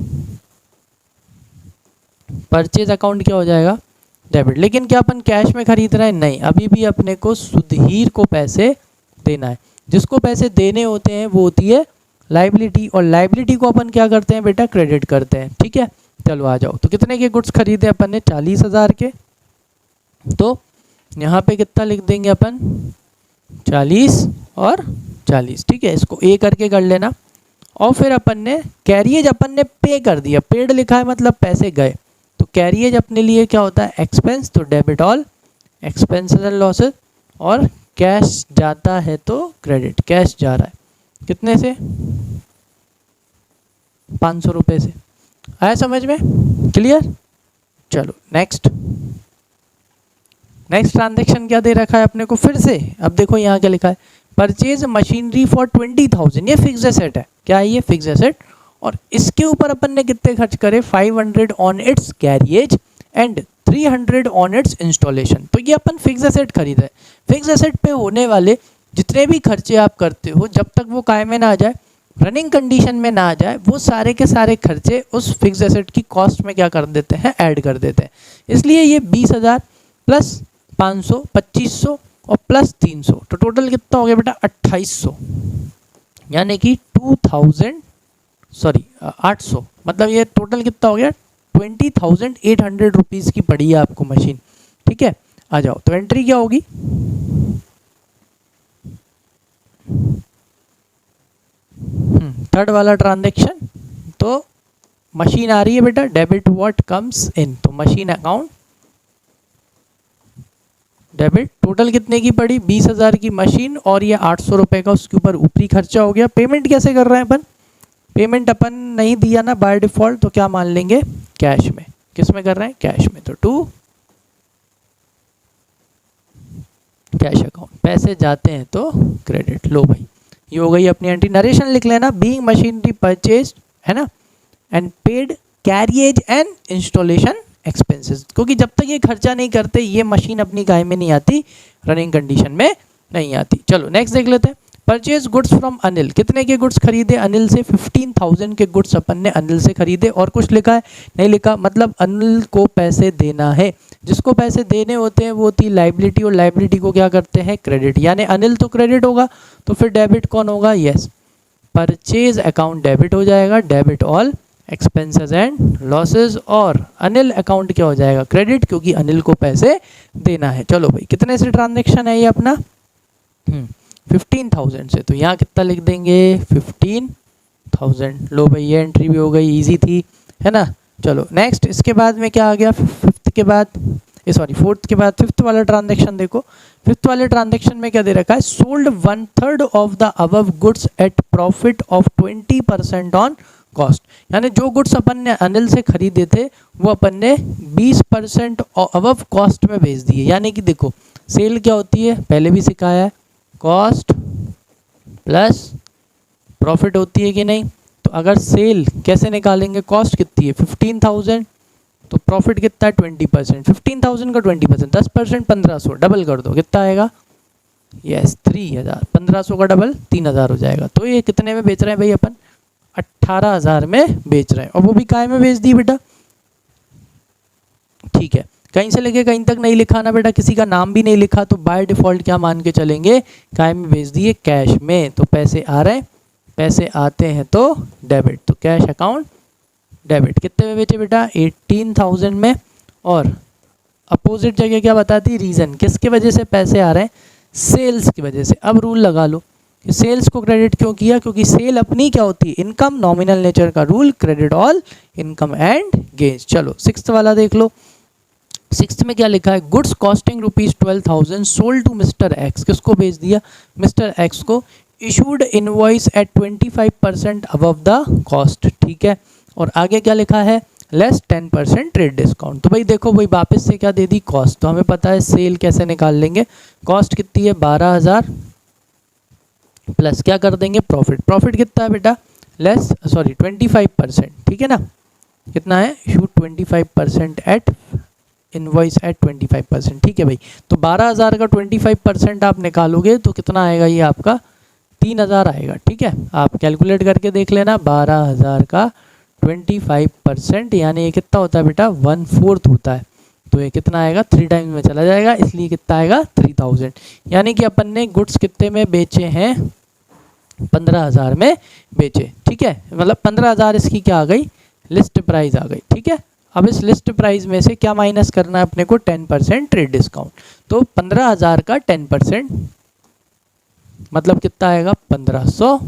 परचेज अकाउंट क्या हो जाएगा, डेबिट। लेकिन क्या अपन कैश में खरीद रहे हैं, नहीं, अभी भी अपने को सुधीर को पैसे देना है। जिसको पैसे देने होते हैं वो होती है लाइबिलिटी, और लाइबिलिटी को अपन क्या करते हैं बेटा, क्रेडिट करते हैं। ठीक है, चलो आ जाओ। तो कितने के गुड्स खरीदे अपन ने, 40,000 के, तो यहाँ पे कितना लिख देंगे अपन, 40 और 40। ठीक है, इसको ए करके कर लेना। और फिर अपन ने कैरिएज अपन ने पे कर दिया, पेड लिखा है मतलब पैसे गए, तो कैरिएज अपने लिए क्या होता है, एक्सपेंस, तो debit all expenses and losses, और कैश जाता है तो क्रेडिट, कैश जा रहा है कितने से, 500 रुपये से। आया समझ में, क्लियर। चलो नेक्स्ट, नेक्स्ट ट्रांजेक्शन क्या दे रखा है अपने को फिर से। अब देखो यहाँ क्या लिखा है, परचेज मशीनरी फॉर 20,000, ये फिक्स एसेट है। क्या है ये, फिक्स एसेट, और इसके ऊपर अपन ने कितने खर्च करे, 500 on it's carriage and 300 on it's installation. तो ये अपन फिक्स एसेट खरीद है। फिक्स एसेट पे होने वाले जितने भी खर्चे आप करते हो, जब तक वो काय में ना आ जाए, रनिंग कंडीशन में ना आ जाए, वो सारे के सारे खर्चे उस फिक्स एसेट की कॉस्ट में क्या कर देते हैं, ऐड कर देते हैं। इसलिए ये 20,000 प्लस 500 2500 और प्लस 300, तो टोटल कितना हो गया बेटा, 2800, यानी कि 800, मतलब ये टोटल कितना हो गया, 20,800 रुपीज़ की पड़ी है आपको मशीन। ठीक है, आ जाओ। तो एंट्री क्या होगी, थर्ड वाला ट्रांजेक्शन, तो मशीन आ रही है बेटा, डेबिट व्हाट कम्स इन, तो मशीन अकाउंट डेबिट, टोटल कितने की पड़ी, 20,000 की मशीन, और ये 800 रुपये का उसके ऊपर ऊपरी खर्चा हो गया। पेमेंट कैसे कर रहे हैं अपन, पेमेंट अपन नहीं दिया ना बाय डिफॉल्ट, तो क्या मान लेंगे, कैश में। किस में कर रहे हैं, कैश में, तो टू कैश अकाउंट, पैसे जाते हैं तो क्रेडिट। लो भाई ये हो गई अपनी एंट्री। नरेशन लिख लेना, बीइंग मशीनरी परचेज, है ना, and paid carriage and installation expenses, क्योंकि जब तक ये खर्चा नहीं करते ये मशीन अपनी काय में नहीं आती, रनिंग कंडीशन में नहीं आती। चलो नेक्स्ट देख लेते हैं, परचेज गुड्स फ्रॉम अनिल, कितने के गुड्स खरीदे अनिल से, 15,000 के गुड्स अपन ने अनिल से खरीदे। और कुछ लिखा है, नहीं लिखा, मतलब अनिल को पैसे देना है। जिसको पैसे देने होते हैं वो होती लाइबिलिटी, और लाइबिलिटी को क्या करते हैं, क्रेडिट, यानी अनिल तो क्रेडिट होगा, तो फिर डेबिट कौन होगा, यस, परचेज अकाउंट डेबिट हो जाएगा, debit all expenses and losses, और अनिल अकाउंट क्या हो जाएगा, क्रेडिट, क्योंकि अनिल को पैसे देना है। चलो भाई कितने से ट्रांजेक्शन है ये अपना, 15,000 से, तो यहाँ कितना लिख देंगे, 15,000। लो भाई ये एंट्री भी हो गई, इजी थी, है ना। चलो नेक्स्ट, इसके बाद में क्या आ गया, फोर्थ के बाद फिफ्थ वाला ट्रांजेक्शन देखो। फिफ्थ वाले ट्रांजेक्शन में क्या दे रखा है, sold 1/3 of the above goods at profit of 20% on cost, यानी जो गुड्स अपन ने अनिल से खरीदे थे वो अपन ने 20% अबव कॉस्ट में बेच दिए। यानी कि देखो सेल क्या होती है, पहले भी सिखाया है, कॉस्ट प्लस प्रॉफिट होती है कि नहीं। तो अगर सेल कैसे निकालेंगे, कॉस्ट कितनी है 15,000, तो प्रॉफिट कितना है 20%, 15,000 का 20%, 10%, 1500, डबल कर दो कितना आएगा, यस 3,000, 1500 का डबल 3,000 हो जाएगा। तो ये कितने में बेच रहे हैं भाई अपन, 18,000 में बेच रहे हैं, और वो भी काय में बेच दी बेटा, ठीक है। कहीं से लेके कहीं तक नहीं लिखा ना बेटा, किसी का नाम भी नहीं लिखा, तो बाय डिफॉल्ट क्या मान के चलेंगे, काय में बेच दिए, कैश में। तो पैसे आ रहे हैं, पैसे आते हैं तो डेबिट, तो कैश अकाउंट डेबिट। कितने में बेचे बेटा, 18,000 में। और अपोजिट जगह क्या बताती, रीज़न, किसके वजह से पैसे आ रहे हैं, सेल्स की वजह से। अब रूल लगा लो कि सेल्स को क्रेडिट क्यों किया, क्योंकि सेल अपनी क्या होती है, इनकम, नॉमिनल नेचर का rule, credit all income and gains. चलो सिक्स्थ वाला देख लो। सिक्स्थ में क्या लिखा है, goods costing ₹12,000 sold to mister X. किसको बेच दिया, मिस्टर एक्स को। Issued invoice at 25% above the cost, ठीक है। और आगे क्या लिखा है, लेस 10% ट्रेड डिस्काउंट। तो भाई देखो भाई वापस से क्या दे दी, कॉस्ट। तो हमें पता है सेल कैसे निकाल लेंगे, कॉस्ट कितनी है 12,000 प्लस क्या कर देंगे प्रॉफिट। प्रॉफिट कितना है बेटा, लेस 25%, ठीक है ना। कितना है, इशूड 25% एट इनवॉइस एट 25%, ठीक है भाई। तो 12,000 का 25% आप निकालोगे तो कितना आएगा, ये आपका 3,000 आएगा, ठीक है। आप कैलकुलेट करके देख लेना, 12,000 का 25% यानी ये कितना होता है बेटा, 1/4 होता है। तो ये कितना आएगा, 3 टाइम्स में चला जाएगा, इसलिए कितना आएगा 3,000। यानी कि अपन ने गुड्स कितने में बेचे हैं, 15,000 में बेचे, ठीक है। मतलब 15,000 इसकी क्या आ गई, लिस्ट प्राइस आ गई, ठीक है। अब इस लिस्ट प्राइस में से क्या माइनस करना है अपने को, 10% ट्रेड डिस्काउंट। तो 15,000 का 10% मतलब कितना आएगा 1,500।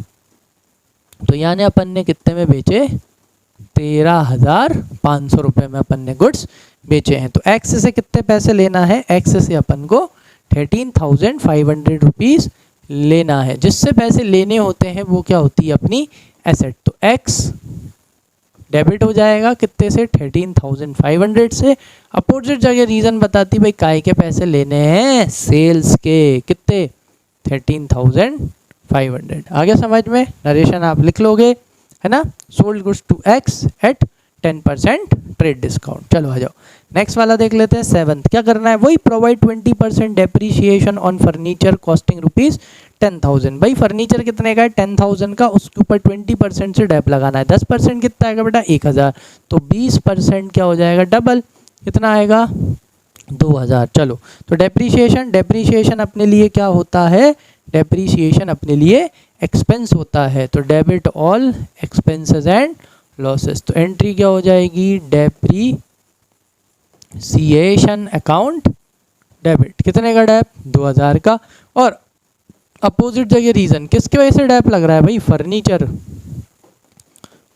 तो यानी अपन ने कितने में बेचे, 13,500 रुपये में अपन ने गुड्स बेचे हैं। तो एक्स से कितने पैसे लेना है, एक्स से अपन को 13,500 रुपीज़ लेना है। जिससे पैसे लेने होते हैं वो क्या होती है, अपनी एसेट। तो एक्स डेबिट हो जाएगा कितने से, 13,500 से। अपोजिट जगह रीज़न बताती भाई काय के पैसे लेने हैं, सेल्स के, कितने 13,500। आगे समझ में, नरेशन आप लिख लोगे, है ना। Sold goods to X at 10% trade discount. चलो आ जाओ नेक्स्ट वाला देख लेते हैं। 7th क्या करना है, वही provide 20% depreciation on furniture costing ₹10,000। भाई फर्नीचर कितने का है, 10,000 का, उसके ऊपर 20% से डेप लगाना है। 10% कितना आएगा बेटा, 1,000। तो 20% क्या हो जाएगा, डबल, कितना आएगा 2,000। चलो तो डेप्रीशिएशन अपने लिए क्या होता है, डेप्रीशिएशन अपने लिए एक्सपेंस होता है। तो debit all expenses and losses. तो एंट्री क्या हो जाएगी, डेप्रीसिएशन अकाउंट डेबिट। कितने का डेप, 2,000 का। और अपोजिट जगह रीजन, किसकी वजह से डेप लग रहा है भाई, फर्नीचर।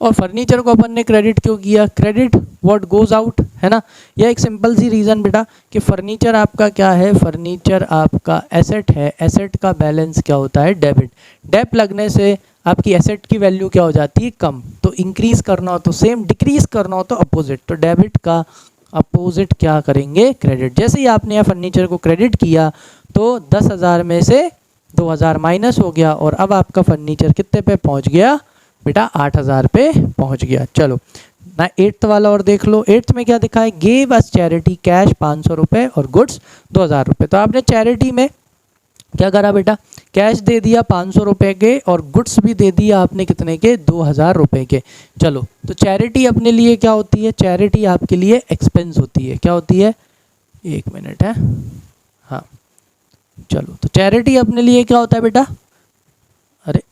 और फर्नीचर को अपन ने क्रेडिट क्यों किया, क्रेडिट व्हाट गोज आउट, है ना। यह एक सिंपल सी रीज़न बेटा कि फर्नीचर आपका क्या है, फर्नीचर आपका एसेट है, एसेट का बैलेंस क्या होता है, डेबिट। डेप लगने से आपकी एसेट की वैल्यू क्या हो जाती है, कम। तो इंक्रीज करना हो तो सेम, डिक्रीज करना हो तो अपोजिट। तो डेबिट का अपोजिट क्या करेंगे, क्रेडिट। जैसे ही आपने यह फर्नीचर को क्रेडिट किया तो 10,000 में से 2,000 माइनस हो गया, और अब आपका फर्नीचर कितने पे पहुंच गया बेटा, 8,000 पे पहुंच गया। चलो ना 8th वाला और देख लो। 8th में क्या दिखा है, गेव अस चैरिटी कैश 500 रुपये और गुड्स 2,000 रुपये। तो आपने चैरिटी में क्या करा बेटा, कैश दे दिया 500 रुपये के, और गुड्स भी दे दिया आपने कितने के, 2,000 रुपये के। चलो तो चैरिटी अपने लिए क्या होती है, चैरिटी आपके लिए एक्सपेंस होती है। क्या होती है, 1 मिनट है, हाँ चलो। तो चैरिटी अपने लिए क्या होता है बेटा, अरे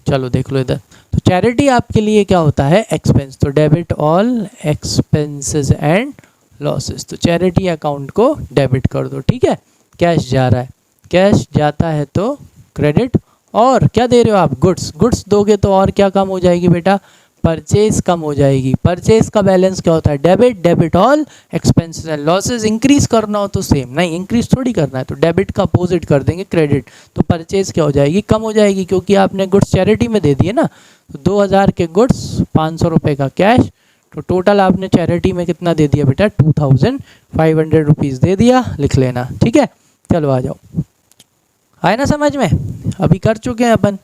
चलो देख लो इधर। तो चैरिटी आपके लिए क्या होता है, एक्सपेंस। तो debit all expenses and losses. तो चैरिटी अकाउंट को डेबिट कर दो, ठीक है। कैश जा रहा है, कैश जाता है तो क्रेडिट। और क्या दे रहे हो आप, गुड्स। गुड्स दोगे तो और क्या कम हो जाएगी बेटा, परचेज कम हो जाएगी। परचेज का बैलेंस क्या होता है, debit. Debit all expenses and losses. Increase करना हो तो सेम, नहीं इंक्रीज थोड़ी करना है, तो डेबिट का अपोजिट कर देंगे, क्रेडिट। तो परचेज क्या हो जाएगी, कम हो जाएगी, क्योंकि आपने गुड्स चैरिटी में दे दिए ना। तो 2,000 के गुड्स, 500 रुपये का कैश। तो टोटल आपने चैरिटी में कितना दे दिया बेटा, 2,500 रुपीज़ दे दिया, लिख लेना, ठीक है। चलो आ जाओ, आए ना समझ में, अभी कर चुके हैं अपन।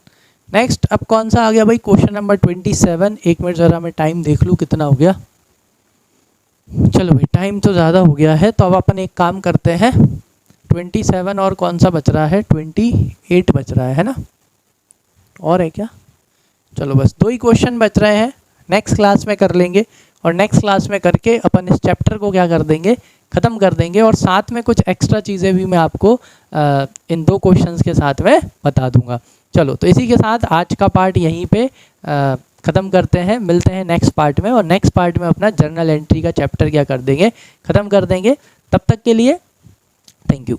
नेक्स्ट अब कौन सा आ गया भाई, क्वेश्चन नंबर 27। 1 मिनट ज़रा मैं टाइम देख लूँ कितना हो गया। चलो भाई टाइम तो ज़्यादा हो गया है, तो अब अपन एक काम करते हैं। 27 और कौन सा बच रहा है, 28 बच रहा है ना, और है क्या। चलो बस 2 ही क्वेश्चन बच रहे हैं, नेक्स्ट क्लास में कर लेंगे। और नेक्स्ट क्लास में करके अपन इस चैप्टर को क्या कर देंगे, ख़त्म कर देंगे। और साथ में कुछ एक्स्ट्रा चीज़ें भी मैं आपको इन 2 क्वेश्चंस के साथ में बता दूंगा। चलो तो इसी के साथ आज का पार्ट यहीं पे ख़त्म करते हैं, मिलते हैं नेक्स्ट पार्ट में, और नेक्स्ट पार्ट में अपना जर्नल एंट्री का चैप्टर क्या कर देंगे, ख़त्म कर देंगे। तब तक के लिए थैंक यू।